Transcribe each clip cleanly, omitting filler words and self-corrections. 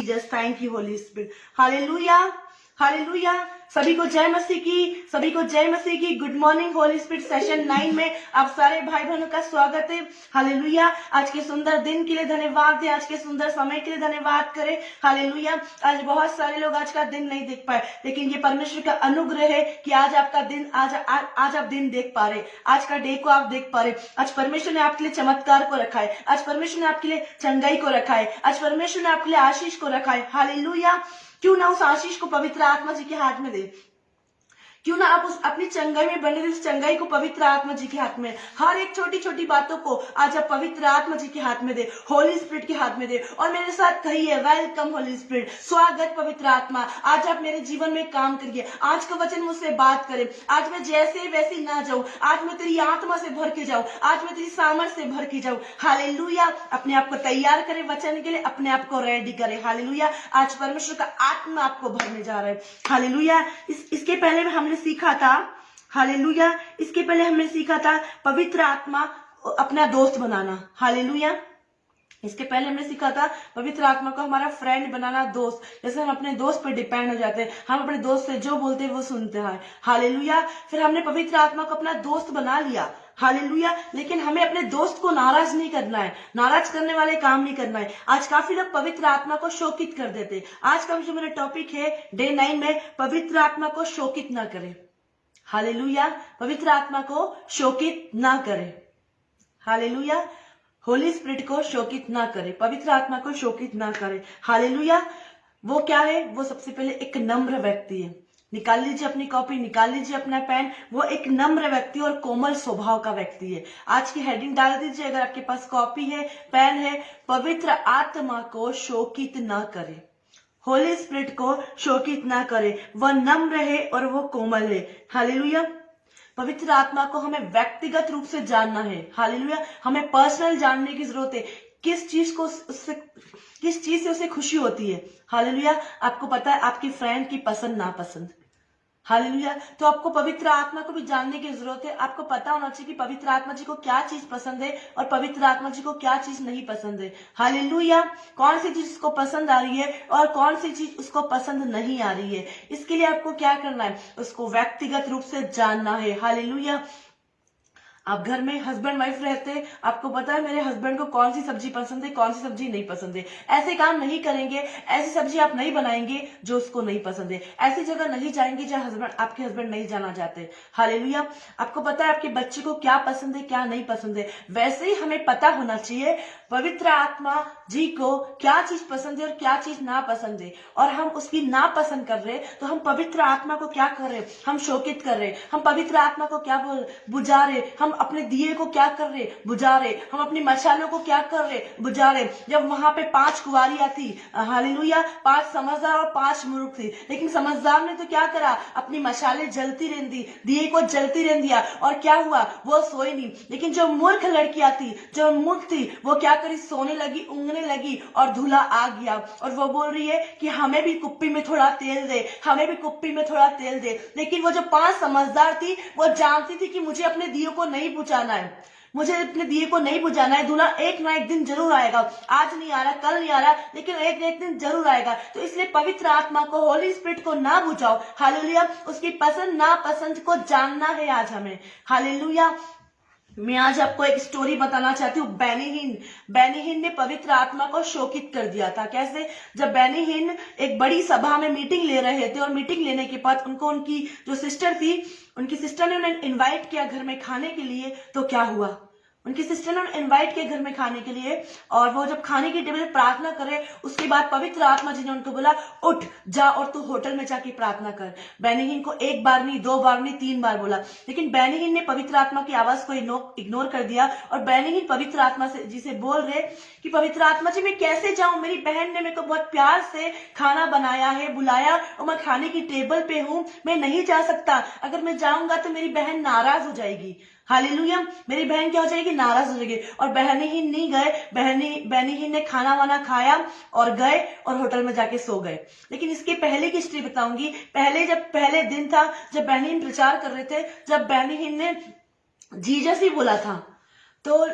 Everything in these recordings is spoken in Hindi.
Jesus, thank you Holi spirit. Hallelujah, hallelujah. सभी को जय मसीह की, सभी को जय मसीह की। Good morning Holi spirit session 9 में आप सारे भाई बहनों का स्वागत है। हालेलुया। आज के सुंदर दिन के लिए धन्यवाद है, आज के सुंदर समय के लिए धन्यवाद करें। हालेलुया। आज बहुत सारे लोग आज का दिन नहीं देख पाए, लेकिन ये परमेश्वर का अनुग्रह है कि आज आपका दिन, आज आप दिन देख पा रहे, आज का डे को आप देख पा रहे। आज परमेश्वर ने आपके लिए चमत्कार को रखा है, आज परमेश्वर ने आपके लिए चंगाई को रखा है, आज परमेश्वर ने आपके लिए आशीष को रखा है। हालेलुया। क्यों ना उस आशीष को पवित्र आत्मा जी के हाथ में दे, क्यों ना आप उस अपनी चंगाई में बने उस चंगाई को पवित्र आत्मा जी के हाथ में, हर एक छोटी छोटी बातों को आज आप पवित्र आत्मा जी के हाथ में दे, होली स्पिरिट के हाथ में दे। और मेरे साथ कहिए, वेलकम होली स्पिरिट, स्वागत पवित्र आत्मा। आज आप मेरे जीवन में काम करिए, आज का वचन मुझसे बात करे। आज मैं जैसे वैसी ना जाऊं, आज मैं तेरी आत्मा से भर के जाऊं, आज मैं तेरी सामर्थ से भर के जाऊं। हालेलुया। अपने आप को तैयार करे वचन के लिए, अपने आप को रेडी करे। हालेलुया। आज परमेश्वर का आत्मा आपको भरने जा रहा है। हालेलुया। इसके पहले हमने सीखा था, हालेलुया, इसके पहले हमने सीखा था पवित्र आत्मा अपना दोस्त बनाना। हालेलुया। इसके पहले हमने सीखा था पवित्र आत्मा को हमारा फ्रेंड बनाना, दोस्त। जैसे हम अपने दोस्त पर डिपेंड हो जाते हैं, हम अपने दोस्त से जो बोलते हैं वो सुनते हैं। हालेलुया। फिर हमने पवित्र आत्मा को अपना दोस्त बना लिया। हालेलुया। लेकिन हमें अपने दोस्त को नाराज नहीं करना है, नाराज करने वाले काम नहीं करना है। आज काफी लोग पवित्र आत्मा को शोकित कर देते। आज का जो मेरा टॉपिक है डे 9 में, पवित्र आत्मा को शोकित ना करें। हालेलुया। पवित्र आत्मा को शोकित ना करें। हालेलुया। होली स्पिरिट को शोकित ना करे, पवित्र आत्मा को शोकित ना करे। हालेलुया। वो क्या है? वो सबसे पहले एक नम्र व्यक्ति है। निकाल लीजिए अपनी कॉपी, निकाल लीजिए अपना पेन। वो एक नम्र व्यक्ति और कोमल स्वभाव का व्यक्ति है। आज की हेडिंग डाल दीजिए अगर आपके पास कॉपी है, पेन है, पवित्र आत्मा को शोकित ना करे, होली स्पिरिट को शोकित ना करे। वह नम्र है और वो कोमल है। हालेलुया। पवित्र आत्मा को हमें व्यक्तिगत रूप से जानना है। हालेलुया। हमें पर्सनल जानने की जरूरत है, किस चीज से उसे खुशी होती है। हालेलुया। आपको पता है आपकी फ्रेंड की पसंद नापसंद। हालेलुया। तो आपको पवित्र आत्मा को भी जानने की जरूरत है। आपको पता होना चाहिए कि पवित्र आत्मा जी को क्या चीज पसंद है और पवित्र आत्मा जी को क्या चीज नहीं पसंद है। हालेलुया। कौन सी चीज उसको पसंद आ रही है और कौन सी चीज उसको पसंद नहीं आ रही है। इसके लिए आपको क्या करना है? उसको व्यक्तिगत रूप से जानना है। हालेलुया। आप घर में हस्बैंड वाइफ रहते हैं, आपको पता है मेरे हस्बैंड को कौन सी सब्जी पसंद है, कौन सी सब्जी नहीं पसंद है। ऐसे काम नहीं करेंगे, ऐसी सब्जी आप नहीं बनाएंगे जो उसको नहीं पसंद है। ऐसी जगह नहीं जाएंगे जहां आपके हस्बैंड नहीं जाना चाहते। हालेलुया। आपको पता है आपके बच्चे को क्या पसंद है, क्या नहीं पसंद है। वैसे ही हमें पता होना चाहिए पवित्र आत्मा जी को क्या चीज पसंद है और क्या चीज ना पसंद है। और हम उसकी ना पसंद कर रहे तो हम पवित्र आत्मा को क्या कर रहे? हम शोकित कर रहे। हम पवित्र आत्मा को क्या बुझा रहे? हम अपने दिए को क्या कर रहे? बुझा रहे। हम अपनी मशालों को क्या कर रहे? बुझा रहे। जब वहां पे 5 कुंवारियां थी, हालेलुया, 5 समझदार और 5 मूर्ख थी, लेकिन समझदार ने तो क्या करा? अपनी मशाले जलती रहने दी, दिए को जलती रहने दिया, और क्या हुआ? वो सोई नहीं। लेकिन जो मूर्ख लड़कियां थी, जो मूर्ख थी, वो क्या करी? सोने लगी, ऊँगने लगी, और धुला आ गया। और वो बोल रही है कि हमें भी कुप्पी में थोड़ा तेल दे, हमें भी कुप्पी में थोड़ा तेल दे। लेकिन वो जो 5 समझदार थी, वो जानती थी कि मुझे अपने दिए को नहीं बुझाना है, मुझे अपने दिए को नहीं बुझाना है। दूल्हा एक ना एक दिन जरूर आएगा, आज नहीं आ रहा, कल नहीं आ रहा, लेकिन एक ना एक दिन जरूर आएगा। तो इसलिए पवित्र आत्मा को, होली स्पिरिट को ना बुझाओ। हालेलुया। उसकी पसंद ना पसंद को जानना है आज हमें। हालेलुया। मैं आज आपको एक स्टोरी बताना चाहती हूँ। बेनी हिन ने पवित्र आत्मा को शोकित कर दिया था। कैसे? जब बेनी हिन एक बड़ी सभा में मीटिंग ले रहे थे, और मीटिंग लेने के बाद उनको उनकी जो सिस्टर थी, उनकी सिस्टर ने उन्हें इनवाइट किया घर में खाने के लिए। तो क्या हुआ? उनकी सिस्टर ने इनवाइट किया घर में खाने के लिए, और वो जब खाने की टेबल प्रार्थना करे, उसके बाद पवित्र आत्मा जी ने उनको बोला, उठ जा और तू होटल में जाके प्रार्थना कर। बेनी हिन को 1 बार नहीं, 2 बार नहीं, 3 बार बोला, लेकिन बेनी हिन ने पवित्र आत्मा की आवाज को इग्नोर कर दिया। और बेनी हिन पवित्र आत्मा जी से बोल रहे कि पवित्र आत्मा जी मैं कैसे जाऊं? मेरी बहन ने मेरे को बहुत प्यार से खाना बनाया है, बुलाया, और मैं खाने की टेबल पे हूँ, मैं नहीं जा सकता। अगर मैं जाऊंगा तो मेरी बहन नाराज हो जाएगी। हालेलुया। मेरी बहन क्या हो जाएगी? नाराज हो जाएगी। और बेनी हिन नहीं गए, बेनी हिन ने खाना वाना खाया और गए और होटल में जाके सो गए। लेकिन इसके पहले की हिस्ट्री बताऊंगी। पहले दिन था जब बेनी हिन प्रचार कर रहे थे, जब बेनी हिन ने जीसस ही बोला था, तो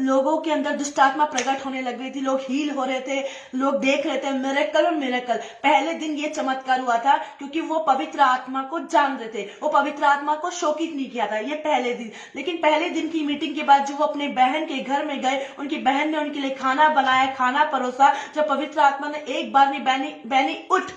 लोगों के अंदर दुष्ट आत्मा प्रकट होने लग गई थी, लोग हील हो रहे थे, लोग देख रहे थे मिरेकल और मिरेकल। पहले दिन ये चमत्कार हुआ था क्योंकि वो पवित्र आत्मा को जान रहे थे, वो पवित्र आत्मा को शोकित नहीं किया था, ये पहले दिन। लेकिन पहले दिन की मीटिंग के बाद जो वो अपने बहन के घर में गए, उनकी बहन ने उनके लिए खाना बनाया, खाना परोसा, जब पवित्र आत्मा ने एक बार नहीं, बैनी उठ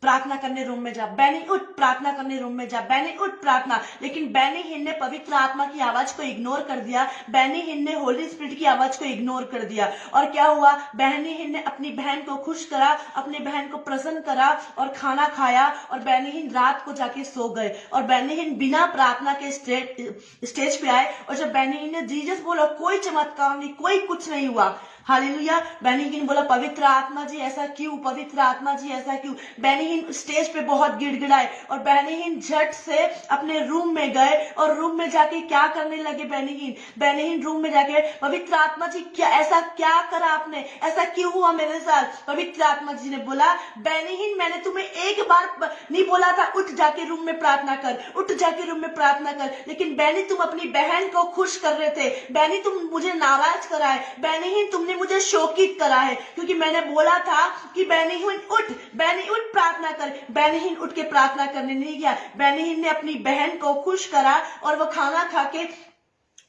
प्रार्थना करने रूम में जा, बैनी उठ प्रार्थना करने रूम में जा, बैनी उठ प्रार्थना। लेकिन बैनी हिन ने पवित्र आत्मा की आवाज को इग्नोर कर दिया, बैनी हिन ने होली स्पिरिट की आवाज को इग्नोर कर दिया। और क्या हुआ, बैनी हिन ने अपनी बहन को खुश करा, अपनी बहन को प्रसन्न करा और खाना खाया, और बैनी हिन रात को जाके सो गए। और बैनी हिन बिना प्रार्थना के स्टेज पे आए, और जब बैनी हिन ने जीसस बोला, कोई चमत्कार नहीं, कोई कुछ नहीं हुआ। हालेलुया। बैनी हिन बोला, पवित्र आत्मा जी ऐसा क्यों, पवित्र आत्मा जी ऐसा क्यों। बैनी हिन स्टेज पे बहुत गिड़गिड़ाए, और बैनी हिन झट से अपने रूम में गए, और रूम में जाके क्या करने लगे बैनी हिन रूम में जाके, पवित्र आत्मा जी क्या ऐसा क्या करा आपने, ऐसा क्यों हुआ मेरे साथ। पवित्र आत्मा जी ने बोला, बैनी हिन मैंने तुम्हें एक बार नहीं बोला था उठ जाके रूम में प्रार्थना कर, उठ जाके रूम में प्रार्थना कर, लेकिन बैनी तुम अपनी बहन को खुश कर रहे थे, बैनी तुम मुझे नाराज करा है, बैनी हिन तुमने मुझे शोकित करा है, क्योंकि मैंने बोला था कि बैनी उठ प्रार्थना कर। बैनी हिन उठ के प्रार्थना करने नहीं गया, बैनी हिन ने अपनी बहन को खुश करा, और वो खाना खा के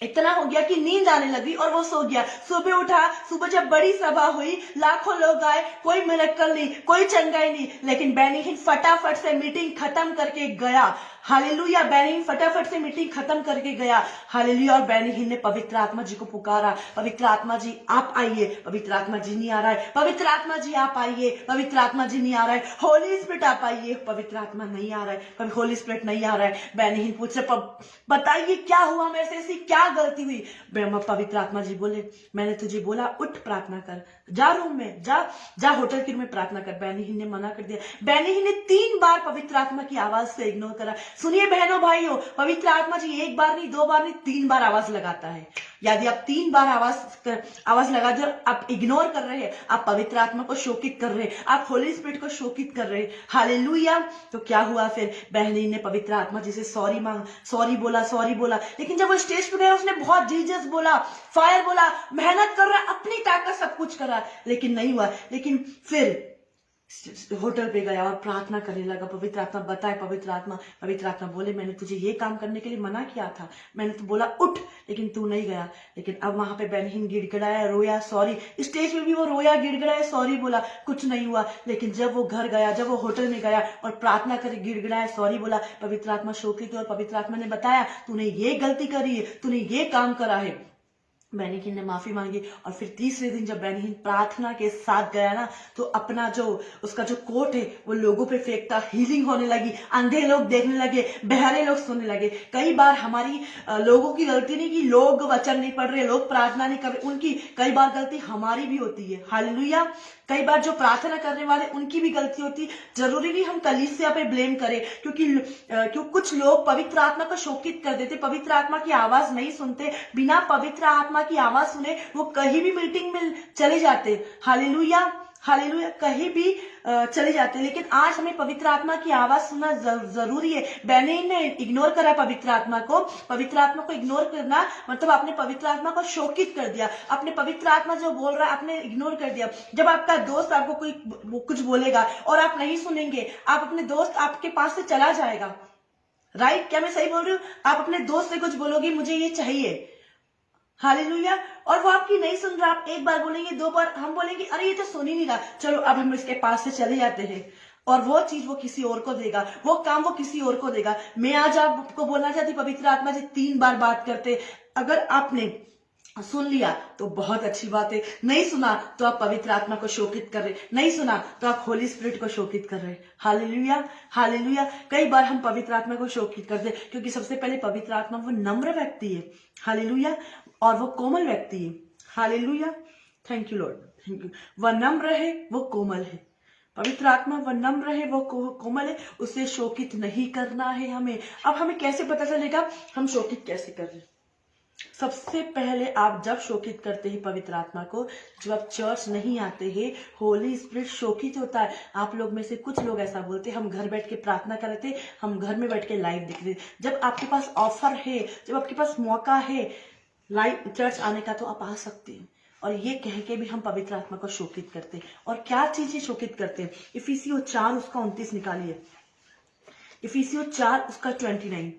इतना हो गया कि नींद आने लगी और वो सो गया। सुबह उठा, सुबह जब बड़ी सभा हुई, लाखों लोग आए, कोई मिरेकल नहीं, कोई चंगाई नहीं, लेकिन बैनी हिन फटाफट से मीटिंग खत्म करके गया। हालेलुया। बैनी हिन फटाफट से मीटिंग खत्म करके गया। हालेलुया। और बैनी हिन ने पवित्र आत्मा जी को पुकारा, पवित्र आत्मा जी आप आइए, पवित्र आत्मा जी नहीं आ रहा है, पवित्र आत्मा जी आप आइए, पवित्र आत्मा जी नहीं आ रहा है, होली स्पिरिट आप आइए, पवित्र आत्मा नहीं आ रहा है, होली स्पिरिट नहीं आ रहा है। बैनी हिन पूछ रहे, बताइए क्या हुआ, मेरे से ऐसी क्या गलती हुई। पवित्र आत्मा जी बोले, मैंने तुझे बोला उठ प्रार्थना कर, जा रूम में जा होटल के रूम में प्रार्थना कर। बैनी हिन ने मना कर दिया। बैनी हिन ने 3 बार पवित्र आत्मा की आवाज से इग्नोर करा। सुनिए बहनों भाइयों, पवित्र आत्मा जी 1 बार नहीं, 2 बार नहीं, 3 बार आवाज लगाता है। यदि आप 3 बार आवाज लगा दो, आप इग्नोर कर रहे हैं, आप पवित्र आत्मा को शोकित कर रहे हैं, आप होली स्पिरिट को शोकित कर रहे हैं। हालेलुया। तो क्या हुआ फिर, बहनी ने पवित्र आत्मा जी से सॉरी बोला, लेकिन जब वो स्टेज पे गया, उसने बहुत जीसस बोला, फायर बोला, मेहनत कर रहा, अपनी ताकत सब कुछ कर रहा, लेकिन नहीं हुआ। लेकिन फिर होटल पे गया और प्रार्थना करने लगा, पवित्र आत्मा बताए, पवित्र आत्मा बोले, मैंने तुझे ये काम करने के लिए मना किया था, मैंने तो बोला उठ, लेकिन तू नहीं गया। लेकिन अब वहां पे बैनी हिन गिड़गिड़ाया, रोया, सॉरी, स्टेज पे भी वो रोया, गिड़गिड़ाया, सॉरी बोला, कुछ नहीं हुआ। लेकिन जब वो घर गया, जब वो होटल में गया और प्रार्थना करे, गिड़गिड़ाया, सॉरी बोला, पवित्र आत्मा शोकित, और पवित्र आत्मा ने बताया, तूने ये गलती करी है, तूने ये काम करा है। बैनी हिन ने माफी मांगी। और फिर तीसरे दिन जब बैनी हिन प्रार्थना के साथ गया ना, तो अपना उसका जो कोट है वो लोगों पे फेंकता, हीलिंग होने लगी, अंधे लोग देखने लगे, बहरे लोग सुनने लगे। कई बार हमारी लोगों की गलती नहीं कि लोग वचन नहीं पढ़ रहे, लोग प्रार्थना नहीं कर रहे, उनकी कई बार गलती हमारी भी होती है। हालेलुया। कई बार जो प्रार्थना करने वाले उनकी भी गलती होती, जरूरी नहीं हम कलीसिया पे ब्लेम करें, क्योंकि कुछ लोग पवित्र आत्मा को शोकित कर देते, पवित्र आत्मा की आवाज नहीं सुनते, बिना पवित्र आत्मा की आवाज सुने वो कहीं भी मीटिंग में चले जाते। हालेलुया। कहीं भी चले जाते। लेकिन आज हमें पवित्र आत्मा की आवाज सुनना जरूरी है। बैनी ने इग्नोर करा पवित्र आत्मा को इग्नोर करना मतलब आपने पवित्र आत्मा को शोकित कर दिया, अपने पवित्र आत्मा जो बोल रहा है आपने इग्नोर कर दिया। जब आपका दोस्त आपको कोई कुछ बोलेगा और आप नहीं सुनेंगे, आप अपने दोस्त आपके पास से चला जाएगा। राइट? क्या मैं सही बोल रही हूँ? आप अपने दोस्त से कुछ बोलोगे, मुझे ये चाहिए, हालेलुया, और वो आपकी नहीं सुन रहा, आप एक बार बोलेंगे, 2 बार, हम बोलेंगे अरे ये तो सुन ही नहीं रहा, चलो अब हम इसके पास से चले जाते हैं, और वो चीज वो किसी और को देगा, वो काम वो किसी और को देगा। मैं आज आपको बोलना चाहती, पवित्र आत्मा जी 3 बार बात करते, अगर आपने सुन लिया तो बहुत अच्छी बात है, नहीं सुना तो आप पवित्र आत्मा को शोकित कर रहे, नहीं सुना तो आप होली स्पिरिट को शोकित कर रहे। हालेलुया। कई बार हम पवित्र आत्मा को शोकित करते, क्योंकि सबसे पहले पवित्र आत्मा वो नम्र व्यक्ति है, हालेलुया, और वो कोमल व्यक्ति है। Hallelujah. Thank you Lord, thank you. वह नम्र है, वो कोमल है। पवित्र आत्मा वह नम्र है, वो कोमल है, उसे शोकित नहीं करना है हमें। अब हमें कैसे पता चलेगा हम शोकित कैसे कर रहे हैं? सबसे पहले आप जब शोकित करते हैं पवित्र आत्मा को, जब आप चर्च नहीं आते हैं, होली स्पिरिट शोकित होता है। आप लोग में से कुछ लोग ऐसा बोलते हैं, हम घर बैठ के प्रार्थना कर रहे थे, हम घर में बैठ के लाइव देख रहे। जब आपके पास ऑफर है, जब आपके पास मौका है, लाइव चर्च आने का तो आप आ सकते हैं, और ये कह के भी हम पवित्र आत्मा को शोकित करते हैं। और क्या चीजें शोकित करते हैं? इफिसियों 4 उसका 29 निकालिए। इफिसियों 4 उसका 29।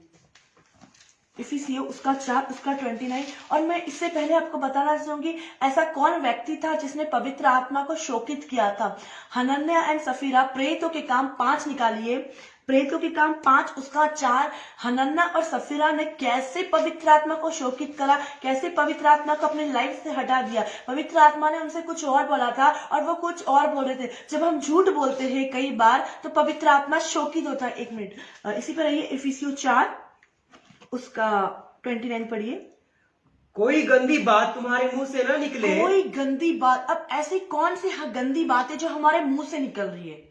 इफिसियों उसका 4 उसका 29। और मैं इससे पहले आपको बताना चाहूंगी, ऐसा कौन व्यक्ति था जिसने पवित्र आत्मा को शोकित किया था? हनन्याह एंड सफीरा। प्रेरितों के काम 5 निकालिए। प्रेरितों के काम 5 उसका 4। हनन्याह और सफीरा ने कैसे पवित्र आत्मा को शोकित करा, कैसे पवित्र आत्मा को अपने लाइफ से हटा दिया। पवित्र आत्मा ने उनसे कुछ और बोला था और वो कुछ और बोल रहे थे। जब हम झूठ बोलते हैं कई बार तो पवित्र आत्मा शोकित होता है। 1 मिनट इसी पर रहिए। इफिसियों 4 उसका 29 पढ़िए। कोई गंदी बात तुम्हारे मुंह से न निकले। कोई गंदी बात। अब ऐसी कौन सी गंदी बात है जो हमारे मुंह से निकल रही है?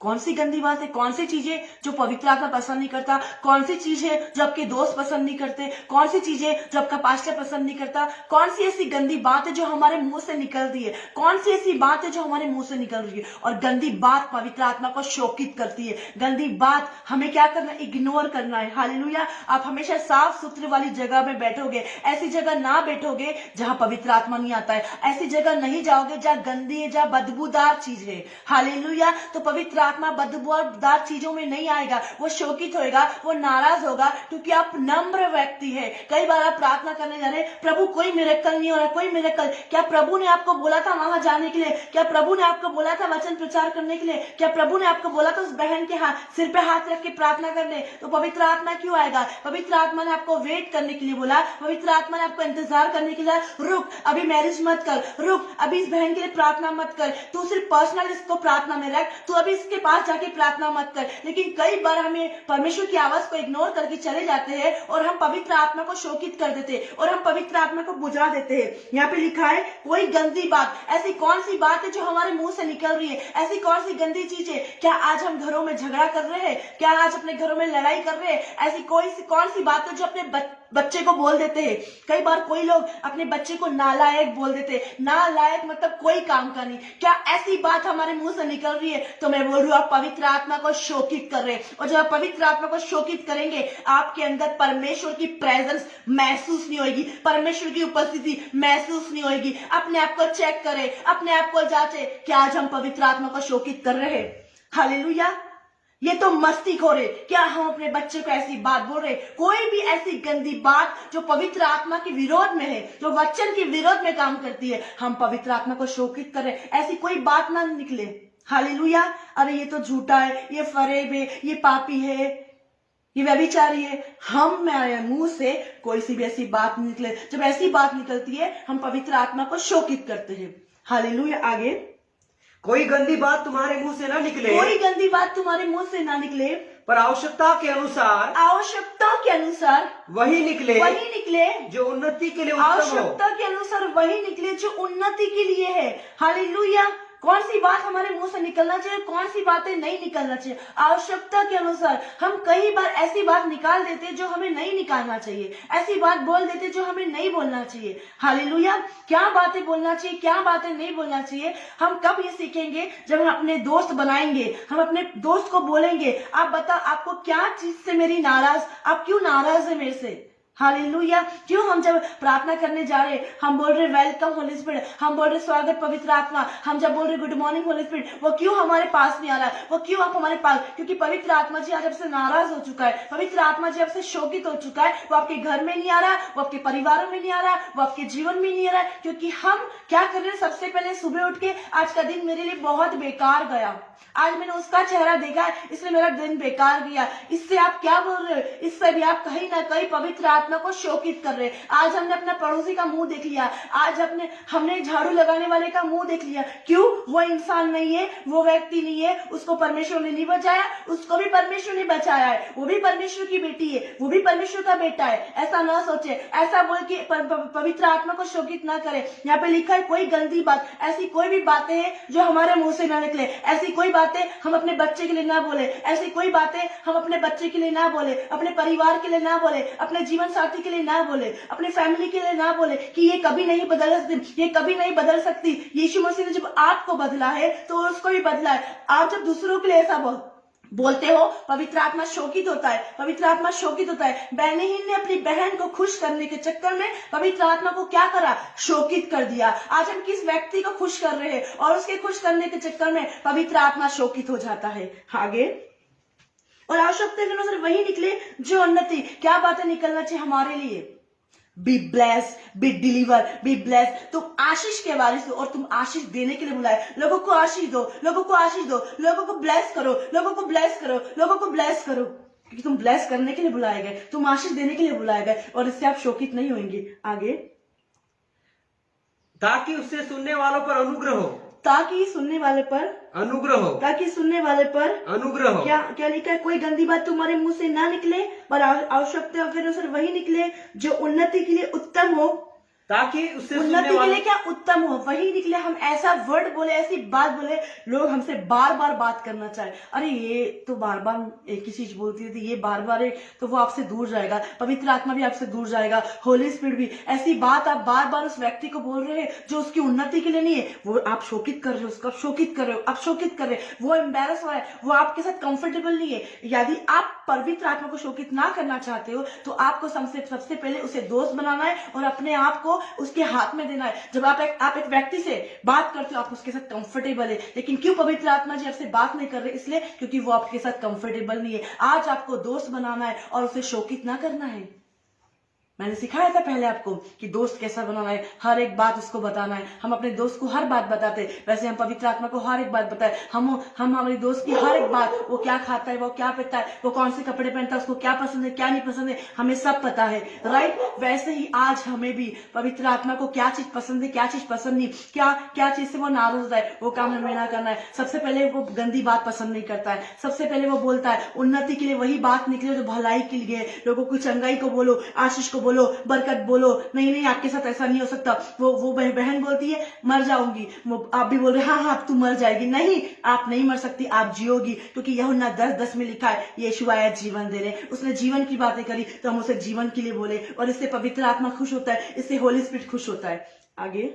कौन सी गंदी बात है? कौन सी चीजें जो पवित्र आत्मा पसंद नहीं करता? कौन सी चीज है जो आपके दोस्त पसंद नहीं करते? कौन सी चीज है जो आपका पास्टर पसंद नहीं करता? कौन सी ऐसी गंदी बात है जो हमारे मुंह से निकल रही है? कौन सी ऐसी बात है जो हमारे मुंह से निकल रही है? और गंदी बात पवित्र आत्मा को शोकित करती है। गंदी बात हमें क्या करना है? इग्नोर करना है। हालेलुया। आप हमेशा साफ सुथरे वाली जगह में बैठोगे, ऐसी जगह ना बैठोगे जहां पवित्र आत्मा नहीं आता है। ऐसी जगह नहीं जाओगे जहां गंदी है, जहां बदबूदार चीज है। हालेलुया। तो पवित्र आत्मा बदबूदार चीजों में नहीं आएगा, वो शोकित होएगा, वो नाराज होगा, क्योंकि आप नम्र व्यक्ति है। कई बार आप प्रार्थना करने जा रहे, प्रभु कोई मिरेकल नहीं हो रहा, कोई मिरेकल। क्या प्रभु ने आपको बोला था वहां जाने के लिए? क्या प्रभु ने आपको बोला था वचन प्रचार करने के लिए? क्या प्रभु ने आपको बोला था उस बहन के सिर पे हाथ रख के प्रार्थना करने? तो पवित्र आत्मा क्यों आएगा? पवित्र आत्मा ने आपको वेट करने के लिए बोला, पवित्र आत्मा ने आपको इंतजार करने के लिए, रुक अभी मैरिज मत कर, रुक अभी इस बहन के लिए प्रार्थना मत कर, तू सिर्फ पर्सनल इसको प्रार्थना में रख, तू अभी इसके पास जाके प्रार्थना मत कर। लेकिन कई बार हमें परमेश्वर की आवाज को इग्नोर करके चले जाते हैं और हम पवित्र आत्मा को शोकित कर देते हैं और हम पवित्र आत्मा को बुझा देते हैं। यहाँ पे लिखा है कोई गंदी बात। ऐसी कौन सी बात है जो हमारे मुंह से निकल रही है? ऐसी कौन सी गंदी चीज है? क्या आज हम घरों में झगड़ा कर रहे हैं? क्या आज अपने घरों में लड़ाई कर रहे हैं? ऐसी कौन सी बात है जो अपने बच्चे को बोल देते हैं? कई बार कोई लोग अपने बच्चे को नालायक बोल देते हैं। नालायक मतलब कोई काम का नहीं। क्या ऐसी बात हमारे मुंह से निकल रही है? तो मैं बोल रही हूँ आप पवित्र आत्मा को शोकित कर रहे हैं। और जब आप पवित्र आत्मा को शोकित करेंगे, आपके अंदर परमेश्वर की प्रेजेंस महसूस नहीं होगी, परमेश्वर की उपस्थिति महसूस नहीं होगी। अपने आप को चेक करें, अपने आप को जांचे, क्या आज हम पवित्र आत्मा को शोकित कर रहे हैं? हालेलुया। ये तो मस्ती खोरे। क्या हम अपने बच्चे को ऐसी बात बोल रहे? कोई भी ऐसी गंदी बात जो पवित्र आत्मा के विरोध में है, जो वचन के विरोध में काम करती है, हम पवित्र आत्मा को शोकित करें, ऐसी कोई बात ना निकले। हालेलुया। अरे ये तो झूठा है, ये फरेब है, ये पापी है, ये व्यभिचारी है, हमारे मुंह से कोई सी भी ऐसी बात नहीं निकले। जब ऐसी बात निकलती है हम पवित्र आत्मा को शोकित करते हैं। हालेलुया। आगे, कोई गंदी बात तुम्हारे मुंह से ना निकले। कोई गंदी बात तुम्हारे मुंह से ना निकले, पर आवश्यकता के अनुसार, आवश्यकता के अनुसार वही निकले जो उन्नति के लिए उत्तम हो। आवश्यकता के अनुसार वही निकले जो उन्नति के लिए है। हालेलुया। कौन सी बात हमारे मुंह से निकलना चाहिए, कौन सी बातें नहीं निकलना चाहिए? आवश्यकता के अनुसार। हम कई बार ऐसी बात निकाल देते जो हमें नहीं निकालना चाहिए, ऐसी बात बोल देते जो हमें नहीं बोलना चाहिए। हालेलुया। क्या बातें बोलना चाहिए, क्या बातें नहीं बोलना चाहिए, हम कब ये सीखेंगे? जब हम अपने दोस्त बनाएंगे, हम अपने दोस्त को बोलेंगे, आप बता आपको क्या चीज से मेरी नाराज, आप क्यों नाराज है मेरे से? हालेलुया। क्यों हम जब प्रार्थना करने जा रहे हम बोल रहे वेलकम होली स्पिरिट, हम बोल रहे स्वागत पवित्र आत्मा, हम जब बोल रहे गुड मॉर्निंग होली स्पिरिट, वो क्यों हमारे पास नहीं आ रहा है? वो क्यों आप हमारे पास? क्योंकि पवित्र आत्मा जी आज आपसे नाराज हो चुका है, पवित्र आत्मा जी आपसे शोकित हो चुका है। वो आपके घर में नहीं आ रहा, वो आपके परिवारों में नहीं आ रहा, वो आपके जीवन में नहीं आ रहा, क्योंकि हम क्या कर रहे हैं? सबसे पहले सुबह उठ के आज का दिन मेरे लिए बहुत बेकार गया, आज मैंने उसका चेहरा देखा, इसलिए मेरा दिन बेकार गया। इससे आप क्या बोल रहे हो? इससे भी आप कहीं ना कहीं पवित्र आत्मा को शोकित कर रहे हैं। आज हमने अपना पड़ोसी का मुंह देख लिया, आज हमने झाड़ू लगाने वाले का मुंह देख लिया। क्यों? वो इंसान नहीं है, वो व्यक्ति नहीं है, उसको परमेश्वर ने नहीं बचाया, उसको भी परमेश्वर ने बचाया है। वो भी परमेश्वर की बेटी है, वो भी परमेश्वर का बेटा है। ऐसा ना सोचे, ऐसा बोल के पवित्र आत्मा को शोकित ना करे। यहाँ पे लिखा है कोई गंदी बात, ऐसी कोई भी बातें हैं जो हमारे मुंह से ना निकले, ऐसी कोई बातें हम अपने बच्चे के लिए ना बोले, ऐसी कोई बातें हम अपने बच्चे के लिए ना बोले, अपने परिवार के लिए ना बोले, अपने जीवन साथी के लिए ना बोले, अपने फैमिली के लिए ना बोले कि ये कभी नहीं बदल सकती, ये कभी नहीं बदल सकती। यीशु मसीह ने जब आपको बदला है तो उसको भी बदला है। आप जब दूसरों के लिए ऐसा बोलते हो पवित्र आत्मा शोकित होता है, पवित्र आत्मा शोकित होता है। बेनहीन ने अपनी बहन को खुश करने के चक्कर में पवित्र आत्मा को क्या करा? शोकित कर दिया। आज हम किस व्यक्ति को खुश कर रहे हैं और उसके खुश करने के चक्कर में पवित्र आत्मा शोकित हो जाता है। आगे, और आवश्यकता के अनुसार वही निकले जो उन्नति। क्या बातें निकलना चाहिए हमारे लिए? Be bless, be deliver, be bless. तुम आशीष के वारिस हो और तुम आशीष देने के लिए बुलाए। लोगों को आशीष दो, लोगों को आशीष दो, लोगों को ब्लेस करो, लोगों को ब्लेस करो, लोगों को ब्लेस करो, क्योंकि तुम ब्लेस करने के लिए बुलाए गए, तुम आशीष देने के लिए बुलाए गए, और इससे आप शोकित नहीं होंगे। आगे, ताकि उससे सुनने वालों पर अनुग्रह हो, ताकि सुनने वाले पर अनुग्रह हो, ताकि सुनने वाले पर अनुग्रह हो। क्या क्या लिखा है? कोई गंदी बात तुम्हारे मुंह से ना निकले, पर आवश्यकता के अनुसार वही निकले जो उन्नति के लिए उत्तम हो। ताकि उससे सुनने उन्नति के वालों लिए क्या उत्तम हो, वही निकले। हम ऐसा वर्ड बोले, ऐसी बात बोले, लोग हमसे बार बार बात करना चाहे। अरे ये तो बार बार एक ही चीज बोलती है, ये बार बार तो वो आपसे दूर जाएगा। पवित्र आत्मा भी आपसे दूर जाएगा, होली स्पिरिट भी। ऐसी बात आप बार बार उस व्यक्ति को बोल रहे हैं जो उसकी उन्नति के लिए नहीं है, वो आप शोकित कर रहे हो, उसको आप शोकित कर रहे हो, आप शोकित कर रहे हो। वो एम्बेरस हो रहा है, वो आपके साथ कंफर्टेबल नहीं है। यदि आप पवित्र आत्मा को शोकित ना करना चाहते हो तो आपको सबसे पहले उसे दोस्त बनाना है और अपने आप को उसके हाथ में देना है। जब आप एक व्यक्ति से बात करते हो, आप उसके साथ कंफर्टेबल है, लेकिन क्यों पवित्र आत्मा जी आपसे बात नहीं कर रहे? इसलिए क्योंकि वो आपके साथ कंफर्टेबल नहीं है। आज आपको दोस्त बनाना है और उसे शोकित ना करना है। मैंने सिखाया था पहले आपको कि दोस्त कैसा बनाना है, हर एक बात उसको बताना है। हम अपने दोस्त को हर बात बताते, वैसे हम पवित्र आत्मा को हर एक बात बताए। हम हमारे दोस्त की हर एक बात, वो क्या खाता है, वो क्या पीता है, वो कौन से कपड़े पहनता है, उसको क्या पसंद है, क्या नहीं पसंद है, हमें सब पता है, राइट? वैसे ही आज हमें भी पवित्र आत्मा को क्या चीज पसंद है, क्या चीज पसंद नहीं, क्या चीज से वो नाराज होता है, वो काम हमें ना करना है। सबसे पहले वो गंदी बात पसंद नहीं करता है। सबसे पहले वो बोलता है उन्नति के लिए वही बात निकले जो भलाई के लिए। लोगों को चंगाई को बोलो, आशीष को बोलो, बरकत बोलो। नहीं आपके साथ ऐसा नहीं हो सकता। वो बहन बोलती है मर जाऊंगी, आप भी बोल रहे हाँ तू मर जाएगी। नहीं, आप नहीं मर सकती, आप जियोगी, क्योंकि यूहन्ना 10:10 में लिखा है यीशु आया जीवन देने। उसने जीवन की बातें करी तो हम उसे जीवन के लिए बोले, और इससे पवित्र आत्मा खुश होता है, इससे होली स्पिरिट खुश होता है। आगे,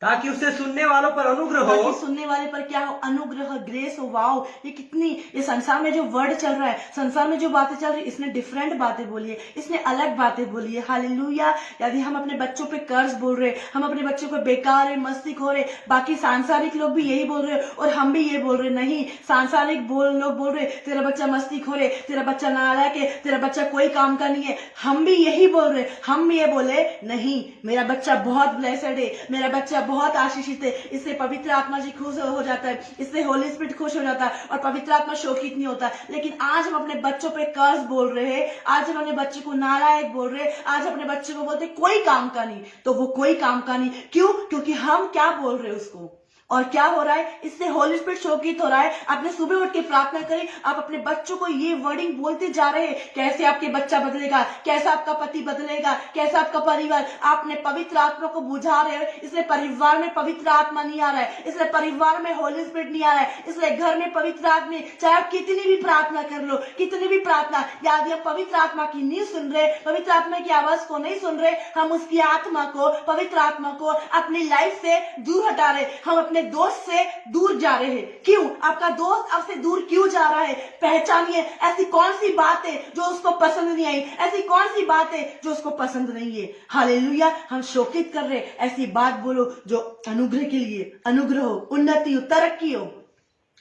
ताकि उससे सुनने वालों पर अनुग्रह हो, ताकि सुनने वाले पर क्या हो? अनुग्रह, ग्रेस हो। वाओ, ये संसार में जो वर्ड चल रहा है, संसार में जो बातें चल रही है, इसने डिफरेंट बातें बोली है, इसने अलग बातें बोली है। हालेलुया। यदि हम अपने बच्चों पे कर्ज बोल रहे, हम अपने बच्चों को बेकार है, मस्ती खो रहे, बाकी सांसारिक लोग भी यही बोल रहे और हम भी ये बोल रहे। नहीं, सांसारिक लोग बोल रहे तेरा बच्चा मस्ती खो रहे, तेरा बच्चा नालायक है, तेरा बच्चा कोई काम का नहीं है। हम भी यही बोल रहे, हम भी ये बोले नहीं, मेरा बच्चा बहुत ब्लेसड है, मेरा बच्चा बहुत आशीषित है। इससे पवित्र आत्मा जी खुश हो जाता है, इससे होली स्पिरिट खुश हो जाता है और पवित्र आत्मा शोकित नहीं होता। लेकिन आज हम अपने बच्चों पे कर्ज बोल रहे हैं, आज हम अपने बच्चे को नालायक बोल रहे हैं, आज अपने बच्चे को बोलते कोई काम का नहीं, तो वो कोई काम का नहीं क्यों? क्योंकि हम क्या बोल रहे हैं उसको, और क्या हो रहा है? इससे होली स्पिरिट शोकित हो रहा है। आपने सुबह उठ के प्रार्थना करी, आप अपने बच्चों को ये वर्डिंग बोलते जा रहे हैं, कैसे आपके बच्चा बदलेगा, कैसा आपका पति बदलेगा, कैसा आपका परिवार। आपने पवित्र आत्मा को बुझा रहे हो, इसलिए परिवार में पवित्र आत्मा नहीं आ रहा है, इसलिए परिवार में होली स्पिरिट नहीं आ रहा है, इसलिए घर में पवित्र आत्मा, चाहे आप कितनी भी प्रार्थना कर लो, कितनी भी प्रार्थना, यदि आप पवित्र आत्मा की नहीं सुन रहे, पवित्र आत्मा की आवाज को नहीं सुन रहे, हम उसकी आत्मा को, पवित्र आत्मा को अपनी लाइफ से दूर हटा रहे, हम अपने दोस्त से दूर जा रहे हैं। क्यों? आपका दोस्त आपसे दूर क्यों जा रहा है? पहचानिए, ऐसी कौन सी बात है जो उसको पसंद नहीं आई, ऐसी कौन सी बात है जो उसको पसंद नहीं है। हालेलुया। हम शोकित कर रहे, ऐसी बात बोलो जो अनुग्रह के लिए, अनुग्रह हो, उन्नति हो, तरक्की हो,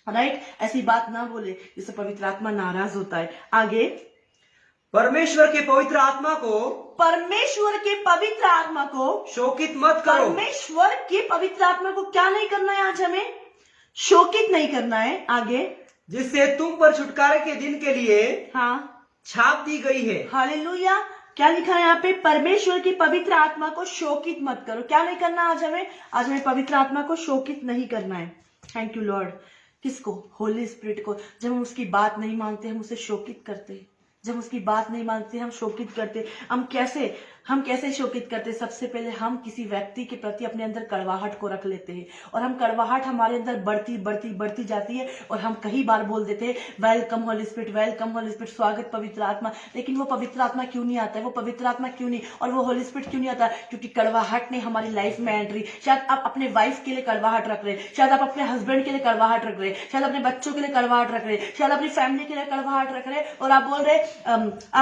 राइट? ऐसी बात ना बोले जिससे पवित्र आत्मा नाराज होता है। आगे, परमेश्वर के पवित्र आत्मा को, परमेश्वर के पवित्र आत्मा को शोकित मत करो। परमेश्वर के पवित्र आत्मा को क्या नहीं करना है? आज हमें शोकित नहीं करना है। आगे, जिससे तुम पर छुटकारे के दिन के लिए हाँ छाप दी गई है। हालेलुया। क्या लिखा है यहाँ पे? परमेश्वर की पवित्र आत्मा को शोकित मत करो। क्या नहीं करना आज हमें? आज हमें पवित्र आत्मा को शोकित नहीं करना है। Thank you Lord. किसको? होली स्पिरिट को। जब हम उसकी बात नहीं मानते, हम उसे शोकित करते। जब उसकी बात नहीं मानते, हम शोकित करते। हम कैसे हम कैसे शोकित करते हैं? सबसे पहले हम किसी व्यक्ति के प्रति अपने अंदर कड़वाहट को रख लेते हैं और हम कड़वाहट हमारे अंदर बढ़ती बढ़ती बढ़ती जाती है और हम कई बार बोल देते हैं welcome Holi spirit, welcome Holi spirit, स्वागत पवित्र आत्मा। लेकिन वो पवित्र आत्मा क्यों नहीं आता है? वो पवित्र आत्मा क्यों नहीं और वो होली स्पिरिट क्यों नहीं आता? क्योंकि कड़वाहट ने हमारी लाइफ में एंट्री। शायद आप अपने वाइफ के लिए कड़वाहट रख रहे, शायद आप अपने हस्बैंड के लिए कड़वाहट रख रहे, शायद अपने बच्चों के लिए कड़वाहट रख रहे, शायद अपनी फैमिली के लिए कड़वाहट रख रहे और आप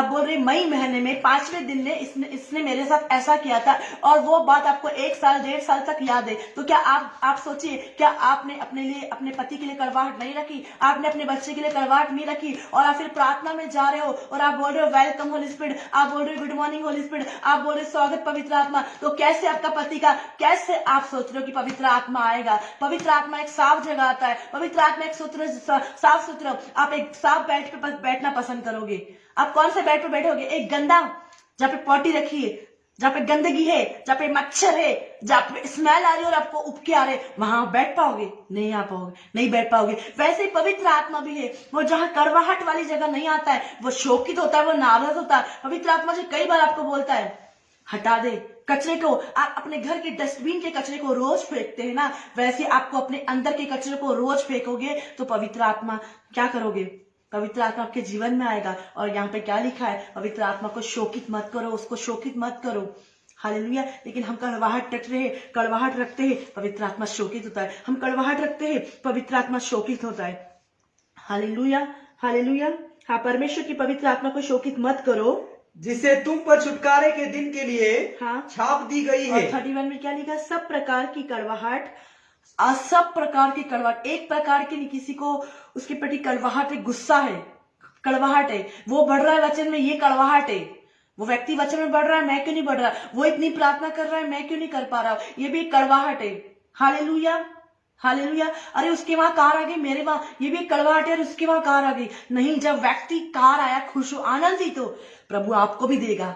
बोल रहे मई महीने में 5वें दिन ने इसने मेरे साथ ऐसा किया था और वो बात आपको 1 साल 1.5 साल तक याद है। तो क्या आप सोचिए, क्या आपने अपने लिए, अपने पति के लिए कड़वाहट नहीं रखी? आपने अपने बच्चे के लिए कड़वाहट नहीं रखी और आप फिर प्रार्थना में जा रहे हो और आप बोल रहे हो वेलकम होली स्पिरिट, आप बोल रहे हो गुड मॉर्निंग होली स्पिरिट, आप बोल रहे हो स्वागत पवित्र आत्मा। तो कैसे आपका पति का, कैसे आप सोच रहे हो कि पवित्र आत्मा आएगा? पवित्र आत्मा एक साफ जगह आता है, पवित्र आत्मा एक साफ सुथरा। आप एक साफ बेड पे बैठना पसंद करोगे? आप कौन से बेड पे बैठोगे? एक गंदा जहाँ पे पॉटी रखी है, जहाँ पे गंदगी है, जहाँ पे मच्छर है, जहाँ पे स्मेल आ रही है और आपको उपके आ रहे, वहां बैठ पाओगे? नहीं आ पाओगे, नहीं बैठ पाओगे। वैसे ही पवित्र आत्मा भी है, वो जहाँ कड़वाहट वाली जगह नहीं आता है, वो शोकित होता है, वो नाराज होता है। पवित्र आत्मा जी कई बार आपको बोलता है हटा दे कचरे को। आप अपने घर के डस्टबिन के कचरे को रोज फेंकते हैं ना, वैसे आपको अपने अंदर के कचरे को रोज फेंकोगे तो पवित्र आत्मा क्या करोगे? पवित्र आत्मा आपके जीवन में आएगा। और यहाँ पे क्या लिखा है? पवित्र आत्मा को शोकित मत करो, उसको शोकित मत करो। हालेलुया। लेकिन हम कड़वाहट रख रहे हैं, कड़वाहट रखते हैं, पवित्र आत्मा शोकित होता है। हम कड़वाहट रखते हैं, पवित्र आत्मा शोकित होता है। Hallelujah, hallelujah. हाँ, परमेश्वर की पवित्र आत्मा को शोकित मत करो, जिसे तुम पर छुटकारे के दिन के लिए हाँ, छाप दी गई है। और 31 में क्या लिखा? सब प्रकार की कड़वाहट, सब प्रकार की कड़वाहट, एक प्रकार की नहीं, किसी को उसके प्रति कड़वाहट है, गुस्सा है, कड़वाहट है, वो बढ़ रहा है वचन में, ये कड़वाहट है। वो व्यक्ति वचन में बढ़ रहा है, मैं क्यों नहीं बढ़ रहा? वो इतनी प्रार्थना कर रहा है, मैं क्यों नहीं कर पा रहा? ये भी एक कड़वाहट है। Hallelujah, hallelujah. अरे उसके वहां कार आ गई, मेरे वहां, ये भी एक कड़वाहट है। उसके वहां कार आ गई। नहीं, जब व्यक्ति कार आया, खुश हो, आनंदित हो, प्रभु आपको भी देगा।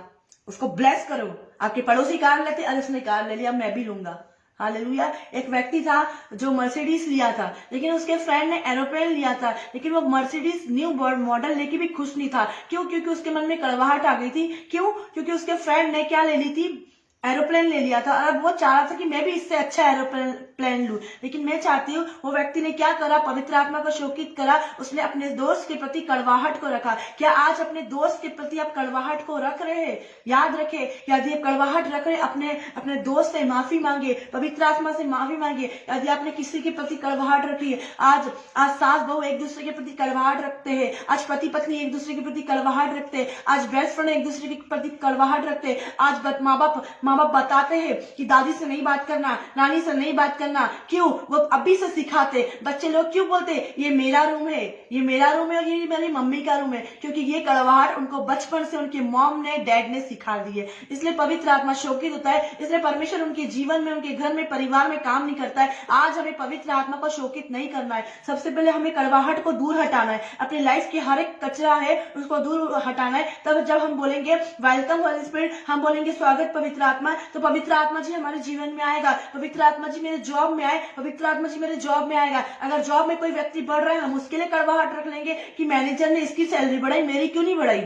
उसको ब्लेस करो। आपके पड़ोसी कार लेते, अरे उसने कार ले लिया, मैं भी लूंगा। हालेलुया। एक व्यक्ति था जो मर्सिडीज लिया था, लेकिन उसके फ्रेंड ने एरोप्लेन लिया था, लेकिन वो मर्सिडीज न्यू मॉडल लेके भी खुश नहीं था। क्यों? क्योंकि उसके मन में कड़वाहट आ गई थी। क्यों? क्योंकि उसके फ्रेंड ने क्या ले ली थी? एरोप्लेन ले लिया था। और वो चाह रहा था कि मैं भी इससे अच्छा एरोप्लेन लूं। लेकिन मैं चाहती हूँ, वो व्यक्ति ने क्या करा? पवित्र आत्मा को शोकित करा। उसने अपने दोस्त के प्रति कड़वाहट को रखा। क्या आज अपने दोस्त के प्रति आप कड़वाहट को रख रहे हैं? याद रखे, यदि आप कड़वाहट रख रहे, अपने दोस्त से माफी मांगे, पवित्र आत्मा से माफी मांगे। यदि आपने किसी के प्रति कड़वाहट रखी है, आज सास बहू एक दूसरे के प्रति कड़वाहट रखते हैं, आज पति पत्नी एक दूसरे के प्रति कड़वाहट रखते हैं, आज बेस्ट फ्रेंड एक दूसरे के प्रति कड़वाहट रखते हैं, आज माँ बाप बताते हैं कि दादी से नहीं बात करना, नानी से नहीं बात करना। क्यों? वो अभी से सिखाते। बच्चे लोग क्यों बोलते ये मेरा रूम है, ये मेरा रूम है और ये मेरी मम्मी का रूम है? क्योंकि ये कड़वाहट उनको बचपन से उनके मॉम ने, डैड ने सिखा दी है। इसलिए पवित्र आत्मा शोकित होता है। इसलिए परमेश्वर उनके जीवन में, उनके घर में, परिवार में काम नहीं करता है। आज हमें पवित्र आत्मा को शोकित नहीं करना है। सबसे पहले हमें कड़वाहट को दूर हटाना है। अपनी लाइफ के हर एक कचरा है उसको दूर हटाना है। तब जब हम बोलेंगे वेलकम होली स्पिरिट, हम बोलेंगे स्वागत पवित्र आत्मा, तो पवित्र आत्मा जी हमारे जीवन में आएगा। पवित्र आत्मा जी मेरे जॉब में आए, पवित्र आत्मा जी मेरे जॉब में आएगा। अगर जॉब में कोई व्यक्ति बढ़ रहा है, हम उसके लिए कड़वाहट रख लेंगे कि मैनेजर ने इसकी सैलरी बढ़ाई, मेरी क्यों नहीं बढ़ाई?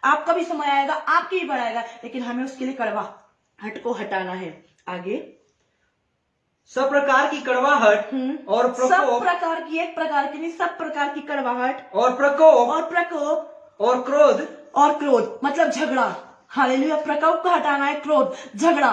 आपका भी समय आएगा, आपकी भी बढ़ाएगा, लेकिन हमें उसके लिए कड़वाहट को हटाना है। आगे, सब प्रकार की कड़वाहट और सब प्रकोप, प्रकार की, एक प्रकार की नहीं, सब प्रकार की कड़वाहट और प्रकोप और क्रोध मतलब झगड़ा। हालेलुया। प्रकोप को हटाना है, क्रोध, झगड़ा।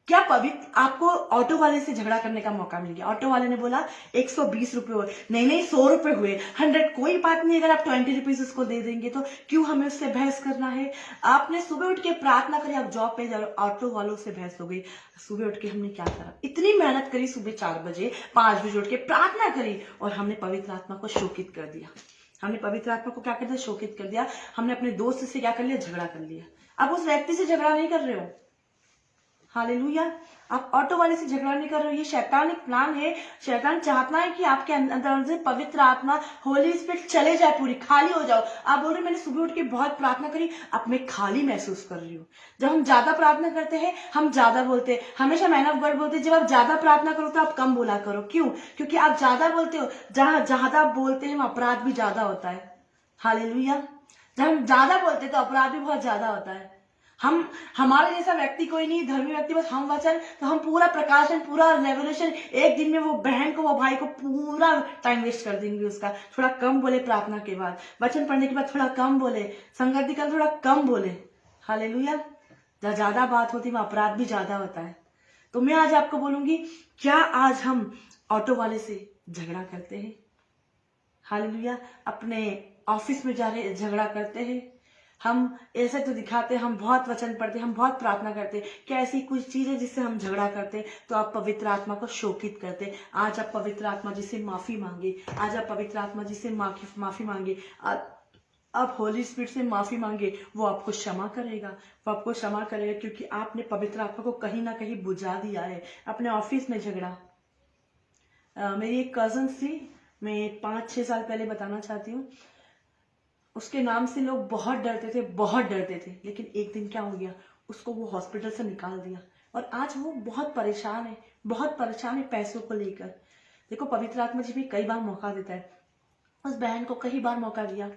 क्या पवित्र आपको ऑटो वाले से झगड़ा करने का मौका मिल गया? ऑटो वाले ने बोला 120 रुपए हुए, नहीं 100 रुपए हुए, 100, कोई बात नहीं, अगर आप 20 रुपीज उसको दे देंगे तो क्यों हमें उससे बहस करना है? आपने सुबह उठ के प्रार्थना करी, आप जॉब पे जा रहे हो, ऑटो वालों से बहस हो गई। सुबह उठ के हमने क्या करा? इतनी मेहनत करी, सुबह 4 बजे 5 बजे उठ के प्रार्थना करी और हमने पवित्र आत्मा को शोकित कर दिया। हमने पवित्र आत्मा को क्या कर दिया? शोकित कर दिया। हमने अपने दोस्त से क्या कर लिया? झगड़ा कर लिया। अब उस व्यक्ति से झगड़ा नहीं कर रहे हो। हालेलुया। आप ऑटो वाले से झगड़ा नहीं कर रहे हो। ये शैतानिक प्लान है। शैतान चाहता है कि आपके अंदर से पवित्र आत्मा, होली स्पिरिट चले जाए, पूरी खाली हो जाओ। आप बोल रहे मैंने सुबह उठ के बहुत प्रार्थना करी, अब मैं खाली महसूस कर रही हूँ। जब हम ज्यादा प्रार्थना करते हैं, हम ज्यादा बोलते हैं। हमेशा मैन ऑफ गॉड बोलते हैं, जब आप ज्यादा प्रार्थना करो तो आप कम बोला करो। क्यों? क्योंकि आप ज्यादा बोलते हो। जहां ज्यादा बोलते हैं, अपराध भी ज्यादा होता है। हालेलुया। जब हम ज्यादा बोलते हैं तो अपराध भी बहुत ज्यादा होता है। हम हमारे जैसा व्यक्ति कोई नहीं, धर्मी व्यक्ति बस हम वचन, तो हम पूरा प्रकाशन, पूरा रेवोल्यूशन एक दिन में वो बहन को, वो भाई को पूरा टाइम वेस्ट कर देंगे उसका। थोड़ा कम बोले प्रार्थना के बाद, वचन पढ़ने के बाद थोड़ा कम बोले, संगति का थोड़ा कम बोले। हालेलुया। जहाँ ज्यादा बात होती है वहाँ अपराध भी ज्यादा होता है। तो मैं आज आपको बोलूंगी, क्या आज हम ऑटो वाले से झगड़ा करते हैं? हालेलुया। अपने ऑफिस में जा रहे झगड़ा करते हैं? हम ऐसे तो दिखाते हैं, हम बहुत वचन पढ़ते हैं, हम बहुत प्रार्थना करते हैं, क्या ऐसी कुछ चीज है जिससे हम झगड़ा करते हैं? तो आप पवित्र आत्मा को शोकित करते हैं। आज आप पवित्र आत्मा जी से माफी मांगे, आज आप पवित्र आत्मा जी से माफी मांगे, आप होली स्पिरिट से माफी मांगे, वो आपको क्षमा करेगा, वो आपको क्षमा करेगा, क्योंकि आपने पवित्र आत्मा को कहीं ना कहीं बुझा दिया है। अपने ऑफिस में झगड़ा, मेरी एक कजन थी, मैं 5-6 साल पहले बताना चाहती हूँ, उसके नाम से लोग बहुत डरते थे, बहुत डरते थे। लेकिन एक दिन क्या हो गया, उसको वो हॉस्पिटल से निकाल दिया और आज वो बहुत परेशान है, बहुत परेशान है पैसों को लेकर। देखो पवित्र आत्मा जी भी कई बार मौका देता है। उस बहन को कई बार मौका दिया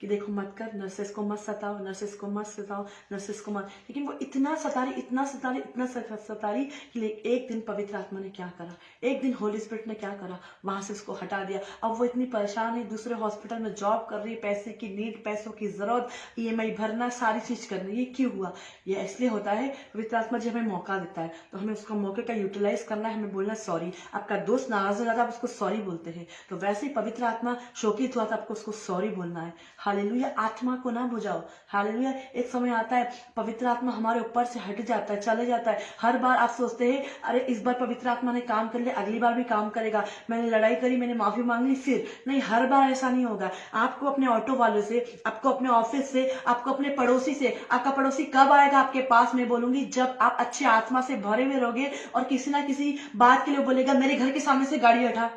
कि देखो मत कर, नर्सेस को मत सताओ, नर्सेस को मत सताओ, नर्सेस को मत, लेकिन वो इतना सतारी, इतना सतारी, इतना सतारी कि एक दिन पवित्र आत्मा ने क्या करा, एक दिन होली स्पिरिट ने क्या करा, वहां से उसको हटा दिया। अब वो इतनी परेशान है, दूसरे हॉस्पिटल में जॉब कर रही है, पैसे की नीड, पैसों की जरूरत, EMI भरना, सारी चीज करनी। ये क्यों हुआ? ये इसलिए होता है, पवित्र आत्मा जी हमें मौका देता है तो हमें उसका मौके का यूटिलाइज करना है, हमें बोलना सॉरी। आपका दोस्त नाराज हो जाता है, आप उसको सॉरी बोलते हैं, तो वैसे ही पवित्र आत्मा शोकित हुआ था, आपको उसको सॉरी बोलना है। हालेलुया। आत्मा को ना बुझाओ। हालेलुया। एक समय आता है पवित्र आत्मा हमारे ऊपर से हट जाता है, चले जाता है। हर बार आप सोचते हैं अरे इस बार पवित्र आत्मा ने काम कर लिया, अगली बार भी काम करेगा, मैंने लड़ाई करी, मैंने माफी मांग ली, फिर नहीं, हर बार ऐसा नहीं होगा। आपको अपने ऑटो वालों से, आपको अपने ऑफिस से, आपको अपने पड़ोसी से, आपका पड़ोसी कब आएगा आपके पास, मैं बोलूंगी जब आप अच्छे आत्मा से भरे हुए रहोगे और किसी ना किसी बात के लिए बोलेगा मेरे घर के सामने से गाड़ी हटा,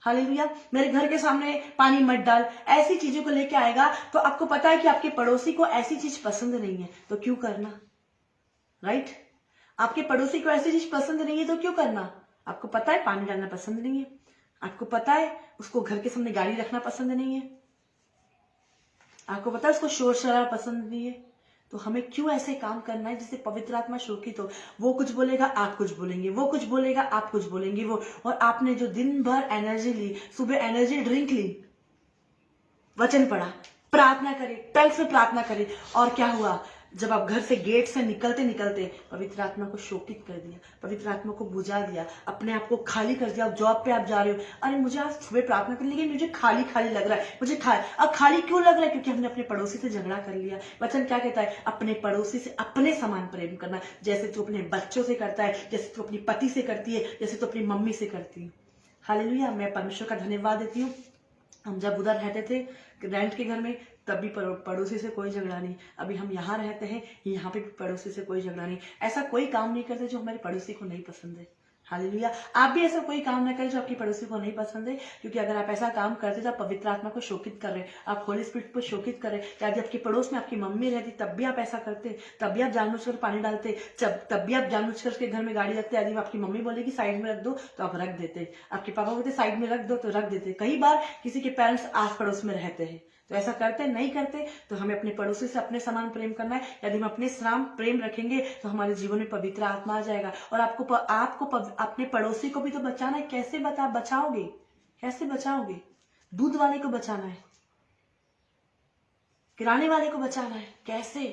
हालेलुया, मेरे घर के सामने पानी मत डाल, ऐसी चीजों को लेके आएगा। तो आपको पता है कि आपके पड़ोसी को ऐसी चीज पसंद नहीं है, तो क्यों करना? राइट? आपके पड़ोसी को ऐसी चीज पसंद नहीं है तो क्यों करना? आपको पता है पानी डालना पसंद नहीं है, आपको पता है उसको घर के सामने गाड़ी रखना पसंद नहीं है, आपको पता है उसको शोर शराबा पसंद नहीं है, तो हमें क्यों ऐसे काम करना है जिससे पवित्र आत्मा शोकित हो? वो कुछ बोलेगा आप कुछ बोलेंगे, वो कुछ बोलेगा आप कुछ बोलेंगे, वो, और आपने जो दिन भर एनर्जी ली, सुबह एनर्जी ड्रिंक ली, वचन पढ़ा, प्रार्थना करे, टंग से प्रार्थना करे, और क्या हुआ? जब आप घर से गेट से निकलते निकलते पवित्र आत्मा को शोकित कर दिया, पवित्र आत्मा को बुझा दिया, अपने आप को खाली कर दिया। जॉब पे आप जा रहे हो, अरे मुझे आज सुबह प्रार्थना करने लगी, मुझे खाली खाली लग रहा है, मुझे अब खाली क्यों लग रहा है? क्योंकि हमने अपने पड़ोसी से झगड़ा कर लिया। वचन क्या कहता है? अपने पड़ोसी से अपने समान प्रेम करना, जैसे तू अपने बच्चों से करता है, जैसे तू अपनी पति से करती है, जैसे तू अपनी मम्मी से करती है। हालेलुया। मैं परमेश्वर का धन्यवाद देती हूँ, हम जब उधर रहते थे रेंट के घर में, तब भी पड़ोसी से कोई झगड़ा नहीं। अभी हम यहाँ रहते हैं, यहाँ पे पड़ोसी से कोई झगड़ा नहीं। ऐसा कोई काम नहीं करते जो हमारे पड़ोसी को नहीं पसंद है। हालेलुया। आप भी ऐसा कोई काम ना करें जो आपकी पड़ोसी को नहीं पसंद है, क्योंकि अगर आप ऐसा काम करते तो आप पवित्र आत्मा को शोकित कर रहे हैं, आप होली स्पिरिट को शोकित कर रहे हैं। यदि आपके पड़ोस में आपकी मम्मी रहती तब भी आप ऐसा करते, तब भी आप जानबूझकर पानी डालते, तब भी आप जानबूझकर उसके घर में गाड़ी रखते। यदि आपकी मम्मी बोलेगी साइड में रख दो तो आप रख देते, आपके पापा बोलते साइड में रख दो तो रख देते। कई बार किसी के पेरेंट्स आस पड़ोस में रहते हैं, तो ऐसा करते नहीं करते? तो हमें अपने पड़ोसी से अपने समान प्रेम करना है। यदि हम अपने समान प्रेम रखेंगे तो हमारे जीवन में पवित्र आत्मा आ जाएगा। और आपको अपने पड़ोसी को भी तो बचाना है। कैसे बचाओगे? कैसे बचाओगे? दूध वाले को बचाना है, किराने वाले को बचाना है, कैसे?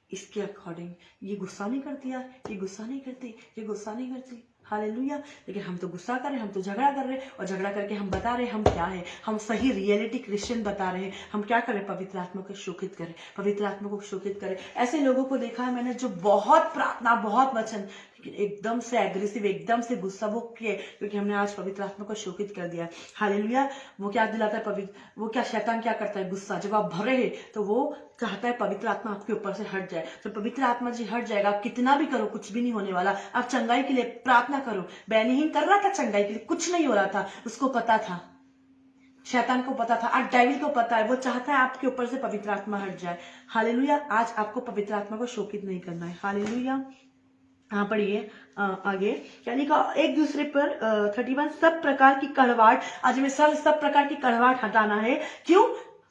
इसके अकॉर्डिंग। ये गुस्सा नहीं करती यार, ये गुस्सा नहीं करती, ये गुस्सा नहीं करती। हालेलुया। लेकिन हम तो गुस्सा कर रहे हैं, हम तो झगड़ा कर रहे हैं, और झगड़ा करके हम बता रहे हैं हम क्या है, हम सही रियलिटी क्रिश्चियन बता रहे हैं। हम क्या करें? पवित्र आत्मा को शोकित करें, पवित्र आत्मा को शोकित करें। ऐसे लोगों को देखा है मैंने जो बहुत प्रार्थना, बहुत वचन, लेकिन एकदम से एग्रेसिव, एकदम से गुस्सा वो किए, क्योंकि हमने आज पवित्र आत्मा को शोकित कर दिया। हालेलुया। वो क्या दिलाता है वो क्या शैतान क्या करता है? गुस्सा। जब आप भरे हैं तो वो चाहता है पवित्र आत्मा आपके ऊपर से हट जाए। तो पवित्र आत्मा जी हट जाएगा, आप कितना भी करो कुछ भी नहीं होने वाला। आप चंगाई के लिए प्रार्थना करो। बेनीहीन कर रहा था चंगाई के लिए, कुछ नहीं हो रहा था, उसको पता था, शैतान को पता था, आज डेविल को पता है, वो चाहता है आपके ऊपर से पवित्र आत्मा हट जाए। हालेलुया। आज आपको पवित्र आत्मा को शोकित नहीं करना है। हालेलुया। हाँ पढ़िए आगे क्या लिखा? एक दूसरे पर 31 सब प्रकार की कड़वाहट, आज में सब प्रकार की कड़वाहट हटाना है। क्यों?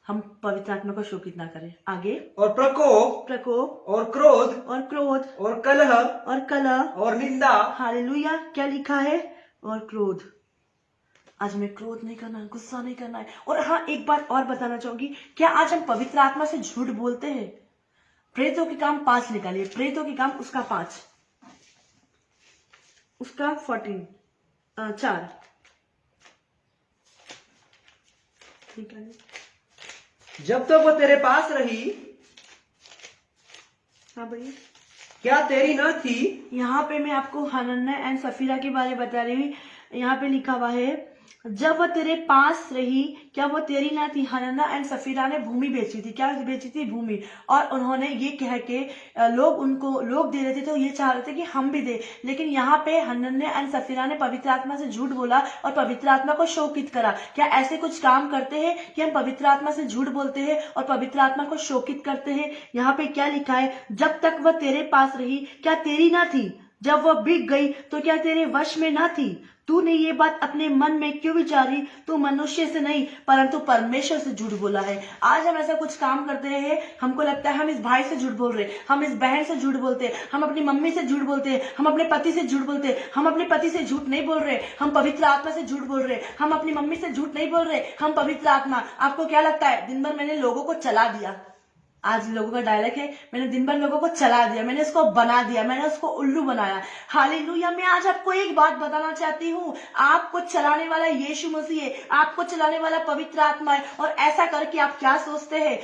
हम पवित्र आत्मा को शोकित ना करें। आगे, और प्रकोप प्रकोप और क्रोध और क्रोध और कलह और कलह। और निंदा। हालेलुया, क्या लिखा है? और क्रोध। आज हमें क्रोध नहीं करना, गुस्सा नहीं करना है। और हाँ, एक बात और बताना चाहूंगी, क्या आज हम पवित्र आत्मा से झूठ बोलते हैं? प्रेरितों के काम 5 निकालिए, प्रेरितों के काम उसका 5, उसका 4 निकालिए। जब तक वो तेरे पास रही, हाँ भैया, क्या तेरी न थी? यहाँ पे मैं आपको हनन्याह एंड सफीरा के बारे में बता रही हूँ। यहाँ पे लिखा हुआ है, जब वह तेरे पास रही, क्या वो तेरी ना थी? हनन्याह एंड सफीरा ने भूमि बेची थी। क्या बेची थी? भूमि। और उन्होंने ये कह के लोग दे रहे थे, तो ये चाह रहे थे कि हम भी दे। लेकिन यहाँ पे हनन्याह एंड सफीरा ने पवित्र आत्मा से झूठ बोला और पवित्र आत्मा को शोकित करा। क्या ऐसे कुछ काम करते हैं कि हम पवित्र आत्मा से झूठ बोलते हैं और पवित्र आत्मा को शोकित करते हैं? यहाँ पे क्या लिखा है? जब तक वह तेरे पास रही, क्या तेरी ना थी? जब वह बिक गई, तो क्या तेरे वश में ना थी? तूने ये बात अपने मन में क्यों विचारी? तू मनुष्य से नहीं, परंतु परमेश्वर से झूठ बोला है। आज हम ऐसा कुछ काम करते हैं, हमको लगता है हम इस भाई से झूठ बोल रहे हैं, हम इस बहन से झूठ बोलते हैं, हम अपनी मम्मी से झूठ बोलते हैं, हम अपने पति से झूठ बोलते हैं। हम अपने पति से झूठ नहीं बोल रहे, हम पवित्र आत्मा से झूठ बोल रहे। हम अपनी मम्मी से झूठ नहीं बोल रहे, हम पवित्र आत्मा। आपको क्या लगता है? दिन भर मैंने लोगों को चला दिया। आज लोगों का डायलॉग है, मैंने दिन भर लोगों को चला दिया, मैंने उसको बना दिया, मैंने उसको उल्लू बनाया। हालेलुया। मैं आज आपको एक बात बताना चाहती हूँ, आपको चलाने वाला यीशु मसीह है, आपको चलाने वाला पवित्र आत्मा है। और ऐसा करके आप क्या सोचते हैं?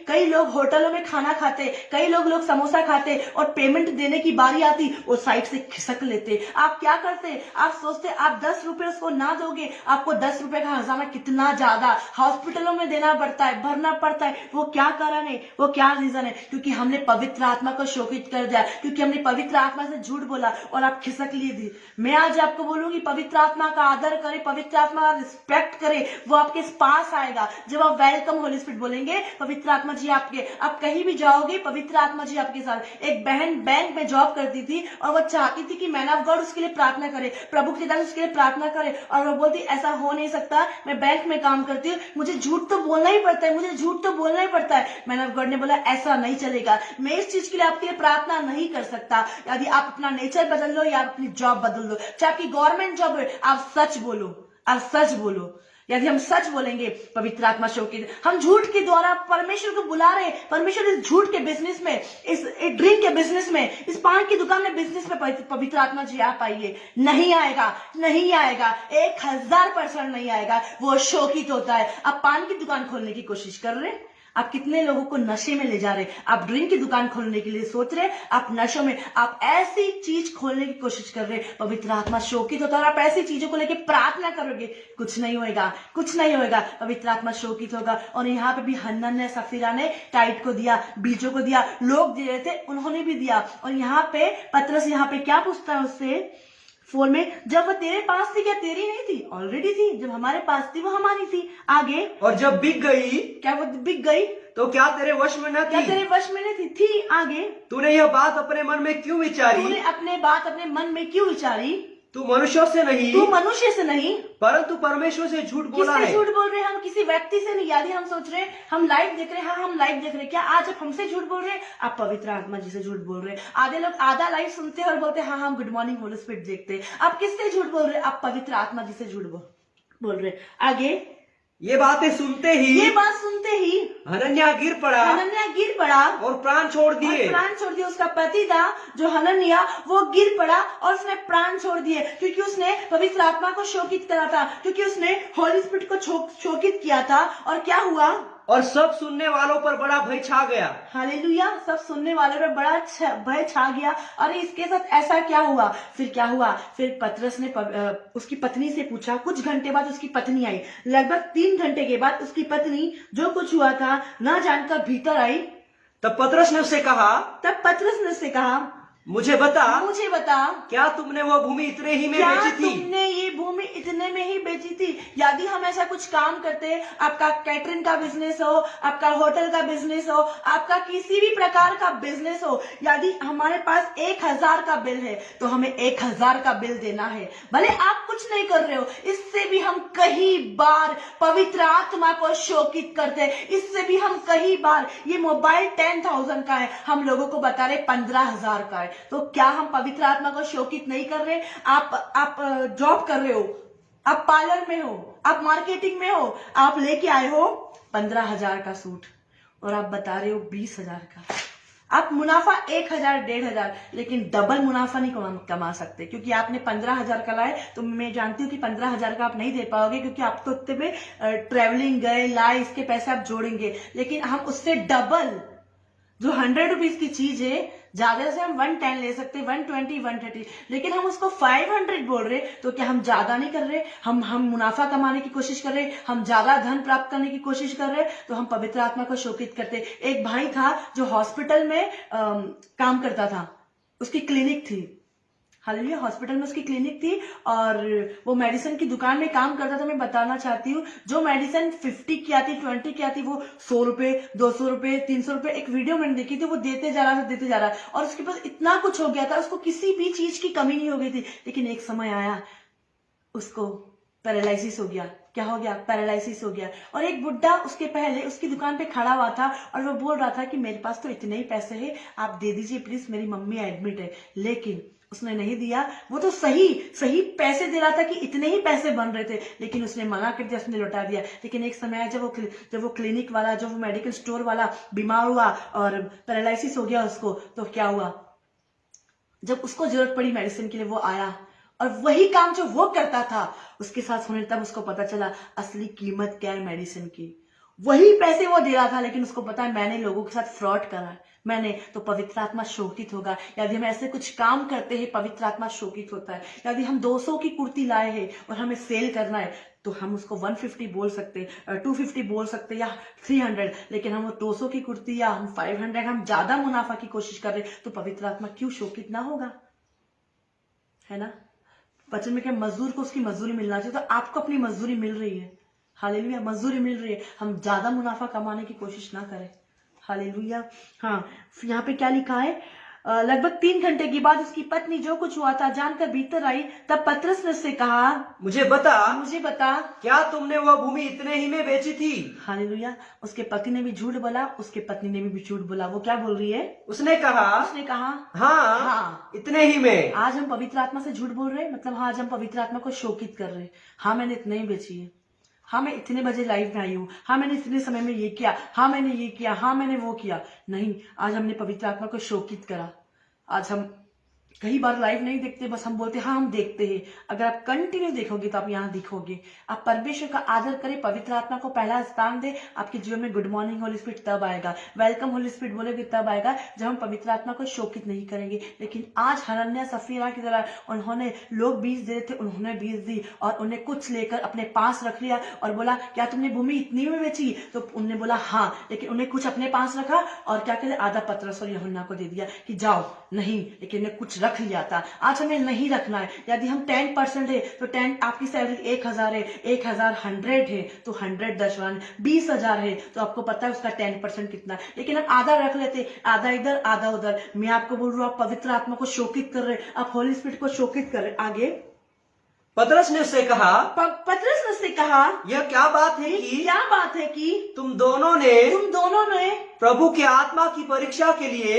कई लोग होटलों में खाना खाते, कई लोग समोसा खाते, और पेमेंट देने की बारी आती, वो साइड से खिसक लेते। आप क्या करते? आप सोचते आप 10 रुपए उसको ना दोगे, आपको 10 रुपए का खजाना कितना ज्यादा हॉस्पिटलों में देना पड़ता है, भरना पड़ता है। वो क्या कारण है? वो क्या रीजन है? क्योंकि हमने पवित्र आत्मा को शोकित कर दिया, क्योंकि हमने पवित्र आत्मा से झूठ बोला और आप खिसक लिए थी। मैं आज आपको बोलूंगी, पवित्र आत्मा का आदर करे, पवित्र आत्मा का रिस्पेक्ट करे, वो आपके पास आएगा। जब आप वेलकम होली स्पिरिट बोलेंगे, पवित्र आत्मा जी आपके, आप कहीं भी जाओगे, पवित्र आत्मा जी आपके साथ। एक बहन बैंक में जॉब करती थी और वो चाहती थी कि मैन ऑफ गॉड उसके लिए प्रार्थना करे, प्रभु के दास उसके लिए प्रार्थना करे। और वो बोलती, ऐसा हो नहीं सकता, मैं बैंक में काम करती हूँ, मुझे झूठ तो बोलना ही पड़ता है, मुझे झूठ तो बोलना ही पड़ता है। मैन ऑफ गॉड ने बोला, ऐसा नहीं चलेगा, मैं इस चीज के लिए आपके लिए प्रार्थना नहीं कर सकता। यदि आप अपना नेचर बदल लो या अपनी जॉब बदल लो, चाहे आपकी गवर्नमेंट जॉब है, आप सच बोलो, आप सच बोलो। यदि हम सच बोलेंगे, पवित्र आत्मा शोकित। हम झूठ के द्वारा परमेश्वर को बुला रहे हैं। परमेश्वर इस झूठ के बिजनेस में, इस ड्रिंक के बिजनेस में, इस पान की दुकान में बिजनेस में पवित्र आत्मा जी आप आइए। नहीं आएगा, नहीं आएगा, 1000% नहीं आएगा। वो शोकित होता है। आप पान की दुकान खोलने की कोशिश कर रहे हैं, आप कितने लोगों को नशे में ले जा रहे, आप ड्रिंक की दुकान खोलने के लिए सोच रहे, आप नशों में, आप ऐसी चीज खोलने की कोशिश कर रहे, पवित्र आत्मा शोकित होता है। और आप ऐसी चीजों को लेके प्रार्थना करोगे, कुछ नहीं होएगा, कुछ नहीं होएगा, पवित्र आत्मा शोकित होगा। और यहाँ पे भी हन्नन सफीरा ने टाइट को दिया, बीजों को दिया, लोग दे रहे थे, उन्होंने भी दिया। और यहाँ पे पतरस यहाँ पे क्या पूछता है उससे 4 में, जब वो तेरे पास थी, क्या तेरी नहीं थी? ऑलरेडी थी। जब हमारे पास थी, वो हमारी थी। आगे, और जब बिक गई, क्या वो बिक गई? तो क्या तेरे वश में न क्या थी? तेरे वश में नहीं थी? आगे, तूने यह बात अपने मन में क्यों विचारी? तूने अपने बात अपने मन में क्यों विचारी? तू मनुष्यों से नहीं, तू मनुष्य से नहीं, परंतु परमेश्वर से झूठ बोला किससे है। झूठ बोल रहे हैं? हम किसी व्यक्ति से नहीं। यदि हम सोच रहे हैं हम लाइव देख रहे हैं, हाँ हम लाइव देख रहे हैं, क्या आज आप हमसे झूठ बोल रहे हैं? आप पवित्र आत्मा जी से झूठ बोल रहे हैं। आधे लोग आधा लाइव सुनते हैं और बोलते हैं हाँ हम गुड मॉर्निंग होली स्पिरिट देखते हैं। आप किससे झूठ बोल रहे हैं? आप पवित्र आत्मा जी से झूठ बोल रहे हैं। आगे, ये बातें सुनते ही, ये बात सुनते ही हनन्याह गिर पड़ा हनन्याह गिर पड़ा और प्राण छोड़ दिए। प्राण छोड़ दिए। उसका पति था जो हनन्याह, वो गिर पड़ा और उसने प्राण छोड़ दिए, क्योंकि उसने पवित्र आत्मा को शोकित करा था, क्योंकि उसने होली स्पिरिट को शोकित किया था। और क्या हुआ? और सब सुनने वालों पर बड़ा भय छा गया। हालेलुया। सब सुनने वालों पर बड़ा भय छा गया। और इसके साथ ऐसा क्या हुआ? फिर क्या हुआ? फिर पतरस ने उसकी पत्नी से पूछा। कुछ घंटे बाद उसकी पत्नी आई। लगभग 3 घंटे के बाद उसकी पत्नी जो कुछ हुआ था ना जानकर भीतर आई। तब पतरस ने उससे कहा, मुझे बता, क्या तुमने वो भूमि इतने ही में क्या बेची थी? तुमने ये भूमि इतने में ही बेची थी? यदि हम ऐसा कुछ काम करते, आपका कैटरिंग का बिजनेस हो, आपका होटल का बिजनेस हो, आपका किसी भी प्रकार का बिजनेस हो, यदि हमारे पास 1000 का बिल है तो हमें 1000 का बिल देना है। भले आप कुछ नहीं कर रहे हो, इससे भी हम कई बार पवित्र आत्मा को शोकित करते हैं। इससे भी हम कई बार, ये मोबाइल 10,000 का है, हम लोगों को बता रहे 15,000 का है। तो क्या हम पवित्र आत्मा को शोकित नहीं कर रहे? आप जॉब कर रहे हो, आप पार्लर में हो, आप मार्केटिंग में हो, आप लेके आए हो 15,000 का सूट और आप बता रहे हो 20,000 का। आप मुनाफा 1,000 1,500, लेकिन डबल मुनाफा नहीं कमा सकते, क्योंकि आपने 15,000 का लाए तो मैं जानती हूँ कि 15,000 का आप नहीं दे पाओगे, क्योंकि आप तो उतने में ट्रेवलिंग गए लाए, इसके पैसे आप जोड़ेंगे। लेकिन हम उससे डबल, जो 100 रुपीज की चीज है, ज्यादा से हम 110 ले सकते, 120 130, लेकिन हम उसको 500 बोल रहे, तो क्या हम ज्यादा नहीं कर रहे? हम मुनाफा कमाने की कोशिश कर रहे, हम ज्यादा धन प्राप्त करने की कोशिश कर रहे, तो हम पवित्र आत्मा को शोकित करते। एक भाई था जो हॉस्पिटल में काम करता था, उसकी क्लिनिक थी। हालेलुया, हॉस्पिटल में उसकी क्लिनिक थी और वो मेडिसिन की दुकान में काम करता था। मैं बताना चाहती हूँ, जो मेडिसिन 50 की आती, 20 की आती, वो 100 रुपए, 200 रुपए, 300 रुपए, एक वीडियो मैंने देखी थी, वो देते जा रहा और उसके पास इतना कुछ हो गया था, उसको किसी भी चीज की कमी नहीं हो गई थी। लेकिन एक समय आया, उसको पैरालिसिस हो गया। क्या हो गया? पैरालिसिस हो गया। और एक बुड्ढा उसके पहले उसकी दुकान पे खड़ा हुआ था और वो बोल रहा था कि मेरे पास तो इतने ही पैसे हैं, आप दे दीजिए प्लीज, मेरी मम्मी एडमिट है। लेकिन उसने नहीं दिया। वो तो सही पैसे दे रहा था कि इतने ही पैसे बन रहे थे, लेकिन उसने मना कर दिया, उसने लौटा दिया। लेकिन एक समय आया जब वो क्लिनिक वाला, जो वो मेडिकल स्टोर वाला बीमार हुआ और पैरालिसिस हो गया उसको, तो क्या हुआ? जब उसको जरूरत पड़ी मेडिसिन के लिए, वो आया और वही काम जो वो करता था उसके साथ होने, तब उसको पता चला असली कीमत क्या है मेडिसिन की। वही पैसे वो दे रहा था, लेकिन उसको पता है मैंने लोगों के साथ फ्रॉड करा है, मैंने तो पवित्र आत्मा शोकित होगा। यदि हम ऐसे कुछ काम करते हैं, पवित्र आत्मा शोकित होता है। यदि हम 200 की कुर्ती लाए हैं और हमें सेल करना है, तो हम उसको 150 बोल सकते, 250 बोल सकते या 300, लेकिन हम वो 200 की कुर्ती या हम 500, हम ज्यादा मुनाफा की कोशिश कर रहे, तो पवित्र आत्मा क्यों शोकित ना होगा? है ना? वचन में क्या, मजदूर को उसकी मजदूरी मिलना चाहिए। तो आपको अपनी मजदूरी मिल रही है। हालेलुया, मजदूरी मिल रही है। हम ज्यादा मुनाफा कमाने की कोशिश ना करें। हालेलुया। हाँ, यहाँ पे क्या लिखा है? लगभग 3 घंटे के बाद उसकी पत्नी जो कुछ हुआ था जानकर भीतर आई। तब पतरस ने उससे कहा, मुझे बता, क्या तुमने वो भूमि इतने ही में बेची थी? हालेलुया। उसके पति ने भी झूठ बोला, उसके पत्नी ने भी झूठ बोला। वो क्या बोल रही है? उसने कहा, हाँ, इतने ही में। आज हम पवित्र आत्मा से झूठ बोल रहे हैं, मतलब आज हम पवित्र आत्मा को शोकित कर रहे हैं। हाँ, मैंने इतने ही बेची है। हाँ, मैं इतने बजे लाइव में आई हूँ। हाँ, मैंने इतने समय में ये किया। हाँ, मैंने ये किया। हाँ, मैंने वो किया। नहीं, आज हमने पवित्र आत्मा को शोकित करा। आज हम कई बार लाइव नहीं देखते, बस हम बोलते हाँ हम देखते हैं। अगर आप कंटिन्यू देखोगे तो आप यहाँ दिखोगे। आप परमेश्वर का आदर करें, पवित्र आत्मा को पहला स्थान दे। आपके जीवन में गुड मॉर्निंग होली स्पिरिट तब आएगा, वेलकम होली स्पिरिट बोलेगे तब आएगा, जब हम पवित्र आत्मा को शोकित नहीं करेंगे। लेकिन आज हनन्याह सफीरा की तरह उन्होंने, लोग बीज दे रहे थे, उन्होंने बीज दी और उन्हें कुछ लेकर अपने पास रख लिया और बोला, क्या तुमने भूमि इतनी में बेची? तो उन्होंने बोला हाँ, लेकिन उन्हें कुछ अपने पास रखा और क्या कहते, आधा पतरस और यूहन्ना को दे दिया कि जाओ। नहीं, लेकिन उन्हें कुछ रख लिया था। आज हमें नहीं रखना है। यदि हम 10% है तो 10, आपकी सैलरी 1,000 है, 1,000 100 है तो 100 दशवान 20,000 है, तो आपको पता है उसका 10% कितना। लेकिन हम आधा रख लेते, आधा इधर आधा उधर। मैं आपको बोल रहा हूँ, आप पवित्र आत्मा को शोकित कर रहे, आप होली स्पिरिट को शोकित कर रहे। आगे पतरस ने उससे कहा, पतरस ने उससे कहा, यह क्या बात है कि तुम दोनों ने प्रभु की आत्मा की परीक्षा के लिए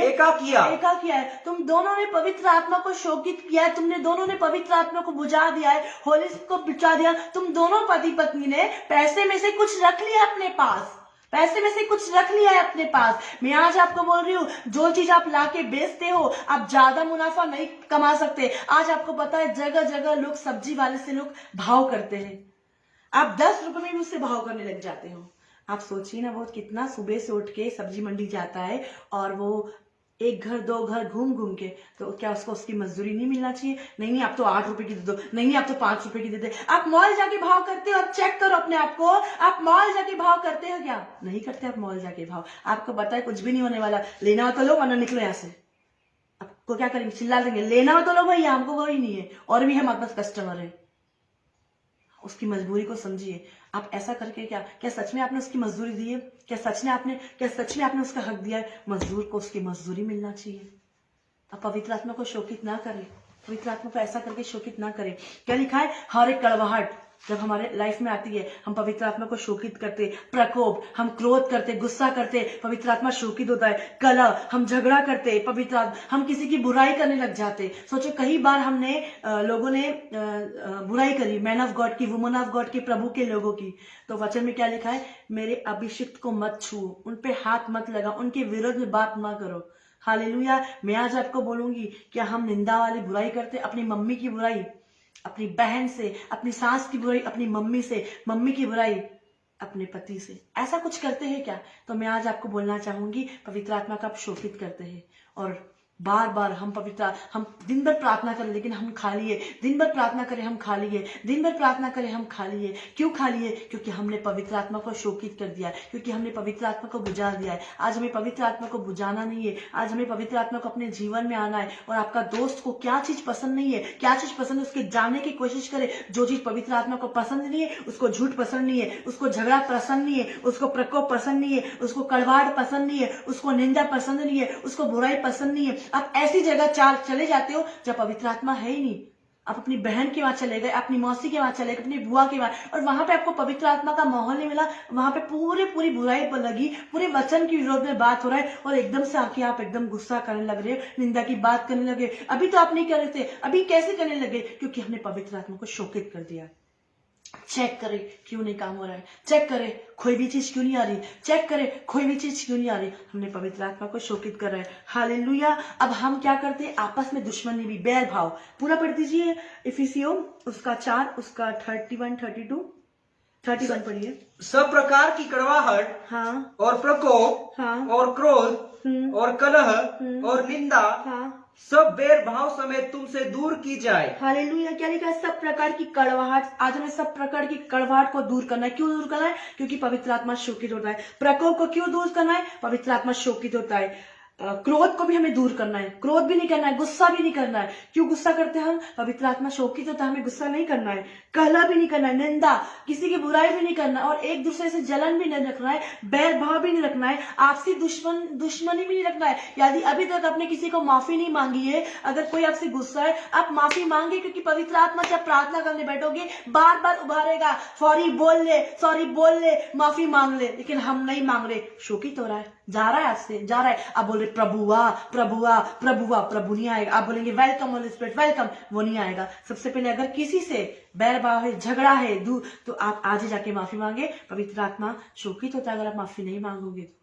एका किया है। तुम दोनों ने पवित्र आत्मा को शोकित किया है, तुमने दोनों ने पवित्र आत्मा को बुझा दिया है, होली स्पिरिट को बुझा दिया। तुम दोनों पति पत्नी ने पैसे में से कुछ रख लिया अपने पास, पैसे में से कुछ रख लिया है अपने पास। मैं आज आपको बोल रही हूँ, जो चीज आप लाके बेचते हो, आप ज्यादा मुनाफा नहीं कमा सकते। आज आपको पता है, जगह जगह लोग, सब्जी वाले से लोग भाव करते हैं। आप 10 रुपए में भी उससे भाव करने लग जाते हो। आप सोचिए ना, वो कितना सुबह से उठ के सब्जी मंडी जाता है और वो एक घर दो घर घूम घूम के, तो क्या उसको उसकी मजदूरी नहीं मिलना चाहिए? नहीं नहीं आप तो 8 रुपए की दे दो, नहीं नहीं आप तो 5 रुपए की दे दे। आप मॉल जाके भाव करते हो? आप चेक करो अपने आप को, आप मॉल जाके भाव करते हो क्या? नहीं करते आप मॉल जाके भाव। आपको पता है कुछ भी नहीं होने वाला, लेना हो तो लो वरना निकलो यहाँ से। आपको क्या करेंगे? चिल्ला देंगे, लेना हो तो लो भैया, हमको कोई नहीं है, और भी हमारे पास कस्टमर है। उसकी मजबूरी को समझिए। आप ऐसा करके क्या सच में आपने उसकी मजदूरी दी है? क्या सच में आपने उसका हक दिया है? मजदूर को उसकी मजदूरी मिलना चाहिए। आप पवित्र आत्मा को शोकित ना करें, पवित्र आत्मा को ऐसा करके शोकित ना करें। क्या लिखा है? हर एक कड़वाहट जब हमारे लाइफ में आती है, हम पवित्र आत्मा को शोकित करते, प्रकोप, हम क्रोध करते, गुस्सा करते, पवित्र आत्मा शोकित होता है। कलह, हम झगड़ा करते, पवित्र आत्मा, हम किसी की बुराई करने लग जाते। सोचो कई बार हमने लोगों ने बुराई करी, मैन ऑफ गॉड की, वुमन ऑफ गॉड की, प्रभु के लोगों की। तो वचन में क्या लिखा है? मेरे अभिषिक्त को मत छुओ, उन पे हाथ मत लगा, उनके विरोध में बात ना करो। हालेलुया। मैं आज आपको बोलूंगी, क्या हम निंदा वाली बुराई करते? अपनी मम्मी की बुराई, अपनी बहन से, अपनी सास की बुराई, अपनी मम्मी से, मम्मी की बुराई अपने पति से, ऐसा कुछ करते हैं क्या? तो मैं आज आपको बोलना चाहूंगी, पवित्र आत्मा का आप शोकित करते हैं। और बार बार हम दिन भर प्रार्थना करें लेकिन हम खाली है, दिन भर प्रार्थना करें हम खाली है, दिन भर प्रार्थना करें हम खाली है। क्यों खाली है? क्योंकि हमने पवित्र आत्मा को शोकित कर दिया है, क्योंकि हमने पवित्र आत्मा को बुझा दिया है। आज हमें पवित्र आत्मा को बुझाना नहीं है, आज हमें पवित्र आत्मा को अपने जीवन में आना है। और आपका दोस्त को क्या चीज पसंद नहीं है, क्या चीज पसंद है, उसके जानने की कोशिश करे। जो चीज पवित्र आत्मा को पसंद नहीं है, उसको झूठ पसंद नहीं है, उसको झगड़ा पसंद नहीं है, उसको प्रकोप पसंद नहीं है, उसको कड़वाहट पसंद नहीं है, उसको निंदा पसंद नहीं है, उसको बुराई पसंद नहीं है। आप ऐसी जगह चले जाते हो जब पवित्र आत्मा है ही नहीं। आप अपनी बहन के वहां चले गए, अपनी मौसी के वहां चले गए, अपनी बुआ के वहां, और वहां पे आपको पवित्र आत्मा का माहौल नहीं मिला। वहां पे पूरी बुराई पर लगी, पूरे वचन के विरोध में बात हो रहा है, और एकदम से आके आप एकदम गुस्सा करने लग रहे हो, निंदा की बात करने लगे। अभी तो आप नहीं कर रहे थे, अभी कैसे करने लगे? क्योंकि हमने पवित्र आत्मा को शोकित कर दिया। चेक करें क्यों नहीं काम हो रहा है, चेक करें कोई भी चीज क्यों नहीं आ रही, चेक करें कोई भी चीज क्यों नहीं आ रही। हमने पवित्र आत्मा को शोकित कर रहे हैं। हालेलुया। अब हम क्या करते हैं? आपस में दुश्मनी भी, बैर भाव। पूरा पढ़ दीजिए इफिसियों उसका 4 उसका 31 32 31 पढ़िए। सब प्रकार की कड़वाहट, हाँ, और प्रकोप, हाँ, और क्रोध, और कलह, और निंदा, हाँ, सब बैर भाव समेत तुमसे दूर की जाए। हालेलुया। क्या लिखा है? सब प्रकार की कड़वाहट। आज हमें सब प्रकार की कड़वाहट को दूर करना है। क्यों दूर करना है? क्योंकि पवित्र आत्मा शोकित होता है। प्रकोप को क्यों दूर करना है? पवित्र आत्मा शोकित होता है। क्रोध को भी हमें दूर करना है, क्रोध भी नहीं करना है, गुस्सा भी नहीं करना है। क्यों गुस्सा करते हैं हम? पवित्र आत्मा शोकित होता है, हमें गुस्सा नहीं करना है। कहला भी नहीं करना है, निंदा, किसी की बुराई भी नहीं करना, और एक दूसरे से जलन भी नहीं रखना है, बैर भाव भी नहीं रखना है, आपसी दुश्मनी भी नहीं रखना है। यदि अभी तक आपने किसी को माफी नहीं मांगी है, अगर कोई आपसे गुस्सा है, आप माफी मांगे, क्योंकि पवित्र आत्मा जब प्रार्थना करने बैठोगे बार बार उभारेगा, सॉरी बोल ले, माफी मांग ले, लेकिन हम नहीं मांग रहे। शोकित हो रहा है, जा रहा है आपसे, जा रहा है। आप बोल रहे प्रभु नहीं आएगा। आप बोलेंगे वेलकम होली स्पिरिट, वेलकम, वो नहीं आएगा। सबसे पहले अगर किसी से बैर भाव है, झगड़ा है, तो आप आज ही जाके माफी मांगे। पवित्र आत्मा शोकित होता है अगर आप माफी नहीं मांगोगे तो।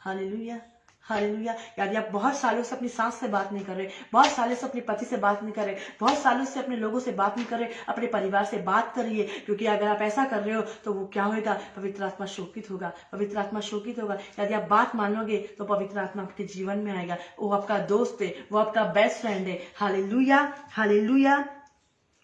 Hallelujah, hallelujah. यदि आप बहुत सालों से अपनी सास से बात नहीं कर रहे, बहुत सालों से अपने पति से बात नहीं कर रहे, बहुत सालों से अपने लोगों से बात नहीं कर रहे, अपने परिवार से बात करिए, क्योंकि अगर आप ऐसा कर रहे हो तो वो क्या होगा? पवित्र आत्मा शोकित होगा, पवित्र आत्मा शोकित होगा। यदि आप बात मानोगे तो पवित्र आत्मा आपके जीवन में आएगा। वो आपका दोस्त है, वो आपका बेस्ट फ्रेंड है। Hallelujah, hallelujah.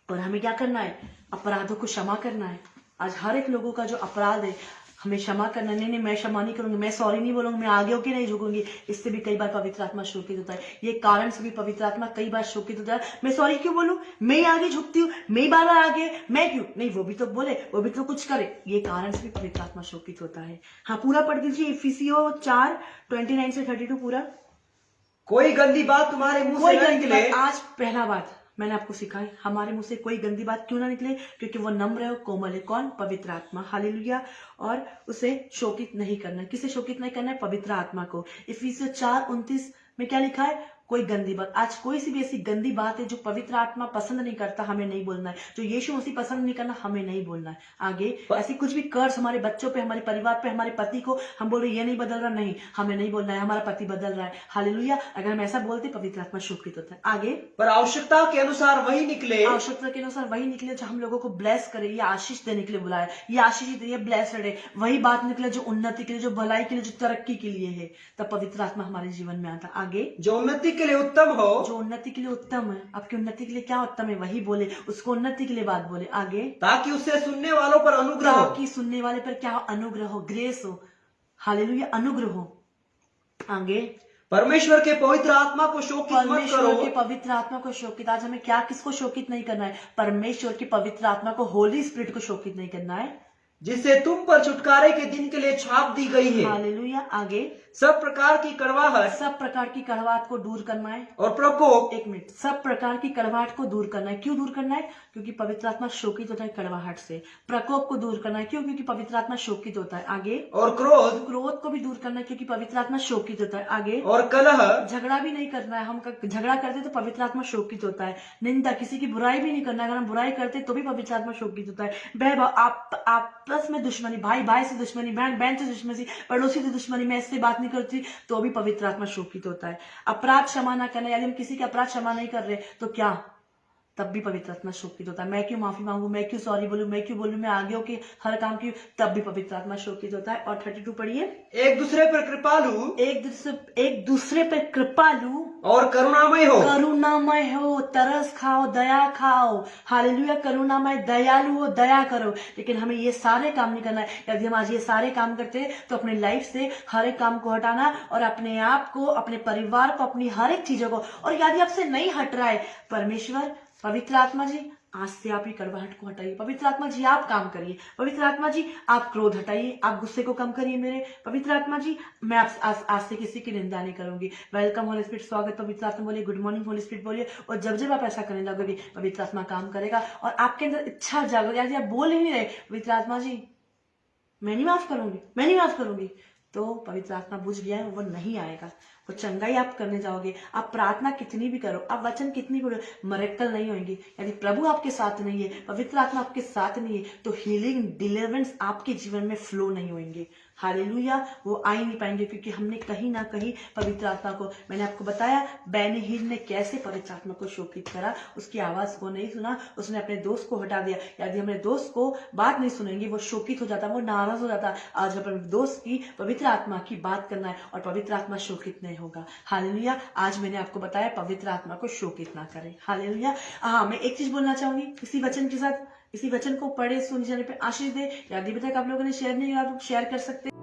और हमें क्या करना है? अपराधों को क्षमा करना है। आज हर एक लोगों का जो अपराध है हमें क्षमा करना। नहीं, मैं क्षमा नहीं करूंगी, मैं सॉरी नहीं बोलूंगी, मैं आगे होके नहीं झुकूंगी। इससे भी कई बार पवित्र आत्मा शोकित होता है। ये कारण से भी पवित्र आत्मा कई बार शोकित होता है। मैं सॉरी क्यों बोलूं, मैं ही आगे झुकती हूँ, मैं ही बार बार आगे, मैं क्यों नहीं? वो भी तो बोले, वो भी तो कुछ करे। ये कारण से भी पवित्र आत्मा शोकित होता है। हाँ, पूरा पढ़ दीजिए इफिसियों 4:29 से 32 पूरा। कोई गंदी बात तुम्हारे मुंह से न निकले। आज पहला बात मैंने आपको सिखाई, हमारे मुंह से कोई गंदी बात क्यों ना निकले, क्योंकि वो नम्र है, कोमल है। कौन? पवित्र आत्मा। हालेलुया। और उसे शोकित नहीं करना। किसे शोकित नहीं करना है? पवित्र आत्मा को। इफिसियों 4:29 में क्या लिखा है? कोई गंदी बात, आज कोई सी भी ऐसी गंदी बात है जो पवित्र आत्मा पसंद नहीं करता, हमें नहीं बोलना है। जो यीशु मसीह पसंद नहीं करना, हमें नहीं बोलना है। आगे ऐसी कुछ भी कर्ज हमारे बच्चों पे, हमारे परिवार पे, हमारे पति को हम बोल रहे ये नहीं बदल रहा, नहीं, हमें नहीं बोलना है, हमारा पति बदल रहा है। हालेलुया। अगर हम ऐसा बोलते, पवित्र आत्मा शोकित होता है। आगे पर आवश्यकता के अनुसार वही निकले, आवश्यकता के अनुसार वही निकले जो हम लोगों को ब्लेस करे, ये आशीष देने के लिए बुलाया, ये आशीष दे, ये ब्लेसड है, वही बात निकले जो उन्नति के लिए, जो भलाई के लिए, जो तरक्की के लिए है। तब पवित्र आत्मा हमारे जीवन में आता। आगे जो उन्नति के लिए उत्तम हो, जो उन्नति के लिए उत्तम है। आपकी उन्नति के लिए क्या उत्तम है, वही बोले, उसको उन्नति के लिए बात बोले। आगे ताकि उससे सुनने वालों पर अनुग्रह हो। ताकि सुनने वाले पर क्या हो, अनुग्रह हो, ग्रेस हो। हालेलुया, अनुग्रह हो। आगे परमेश्वर के पवित्र आत्मा को शोकित मत परमेश्वर करो। के पवित्र आत्मा को शोकित, आज हमें क्या, किसको शोकित नहीं करना है, परमेश्वर की पवित्र आत्मा को, होली स्पिरिट को शोकित नहीं करना है, जिससे तुम पर छुटकारे के दिन के लिए छाप दी गई है। हालेलुया। आगे सब प्रकार की कड़वाहट, सब प्रकार की कड़वाहट को दूर करना है। और प्रकोप, एक मिनट, सब प्रकार की कड़वाहट को दूर करना है। क्यों दूर करना है? क्योंकि पवित्र आत्मा शोकित होता है कड़वाहट से। प्रकोप को दूर करना है, क्यों? क्योंकि पवित्र आत्मा शोकित होता है। आगे और क्रोध, क्रोध को भी दूर करना है, क्योंकि पवित्र आत्मा शोकित होता है। आगे और कलह, झगड़ा भी नहीं करना है। हम झगड़ा करते तो पवित्र आत्मा शोकित होता है। निंदा, किसी की बुराई भी नहीं करना है। अगर हम बुराई करते तो भी पवित्र आत्मा शोकित होता है। बहन आपस में दुश्मनी, भाई भाई से दुश्मनी, बहन बहन से दुश्मनी, पड़ोसी से दुश्मनी, मैं इससे बात नहीं करती तो भी पवित्र आत्मा शोकित होता है। अपराध क्षमा ना करना, यदि हम किसी का अपराध क्षमा नहीं कर रहे तो क्या, तब भी पवित्र आत्मा शोकित होता है। मैं क्यों माफी मांगू, मैं क्यों सॉरी बोलूं, मैं क्यों बोलूं, मैं आगे होके हर काम की, तब भी पवित्र आत्मा शोकित होता है। और 32 पढ़िए। एक दूसरे पर कृपालु, एक दूसरे पे कृपालु और करुणामय हो। करुणामय हो, तरस खाओ, दया खाओ। हालेलुया। करुणामय, दयालु हो, दया करो। लेकिन हमें ये सारे काम नहीं करना है। यदि हम आज ये सारे काम करते हैं तो अपनी लाइफ से हर एक काम को हटाना, और अपने आप को, अपने परिवार को, अपनी हर एक चीजों को, और यदि आपसे नहीं हट रहा है, परमेश्वर, पवित्र आत्मा जी, आज से आप ही कड़वाहट को हटाइए। पवित्र आत्मा जी, आप काम करिए। पवित्र आत्मा जी, आप क्रोध हटाइए, आप गुस्से को कम करिए मेरे। पवित्र आत्मा जी, मैं आज से किसी की निंदा नहीं करूंगी। वेलकम होली स्पिरिट, स्वागत। पवित्र आत्मा बोलिए, गुड मॉर्निंग होली स्पिरिट बोलिए। और जब जब आप ऐसा करने लगोगे, पवित्र आत्मा काम करेगा और आपके अंदर इच्छा जागेगी। यदि आप बोल ही नहीं रहे, पवित्र आत्मा जी मैं नहीं माफ करूंगी, मैं नहीं माफ करूंगी, तो पवित्र आत्मा बुझ गया है, वो नहीं आएगा। वो चंगाई आप करने जाओगे, आप प्रार्थना कितनी भी करो, आप वचन कितनी भी, मरेक्कल नहीं होंगी। यदि प्रभु आपके साथ नहीं है, पवित्र आत्मा आपके साथ नहीं है, तो हीलिंग, डिलीवरेंस आपके जीवन में फ्लो नहीं होंगे। हालेलुया। वो आ ही नहीं पाएंगे, क्योंकि हमने कहीं ना कहीं पवित्र आत्मा को, मैंने आपको बताया बेनीहीन ने कैसे पवित्र आत्मा को शोकित करा। उसकी आवाज को नहीं सुना, उसने अपने दोस्त को हटा दिया। यदि हमारे दोस्त को बात नहीं सुनेंगे, वो शोकित हो जाता, वो नाराज हो जाता। आज अपने दोस्त की, पवित्र आत्मा की बात करना है, और पवित्र आत्मा शोकित नहीं होगा। हालेलुया। आज मैंने आपको बताया पवित्र आत्मा को शोकित ना करें। हालेलुया। हाँ, मैं एक चीज बोलना चाहूंगी इसी वचन के साथ, इसी वचन को पढ़े, सुन जाने पे आशीष दे। यदि अभी तक आप लोगों ने शेयर नहीं किया, आप शेयर कर सकते हैं।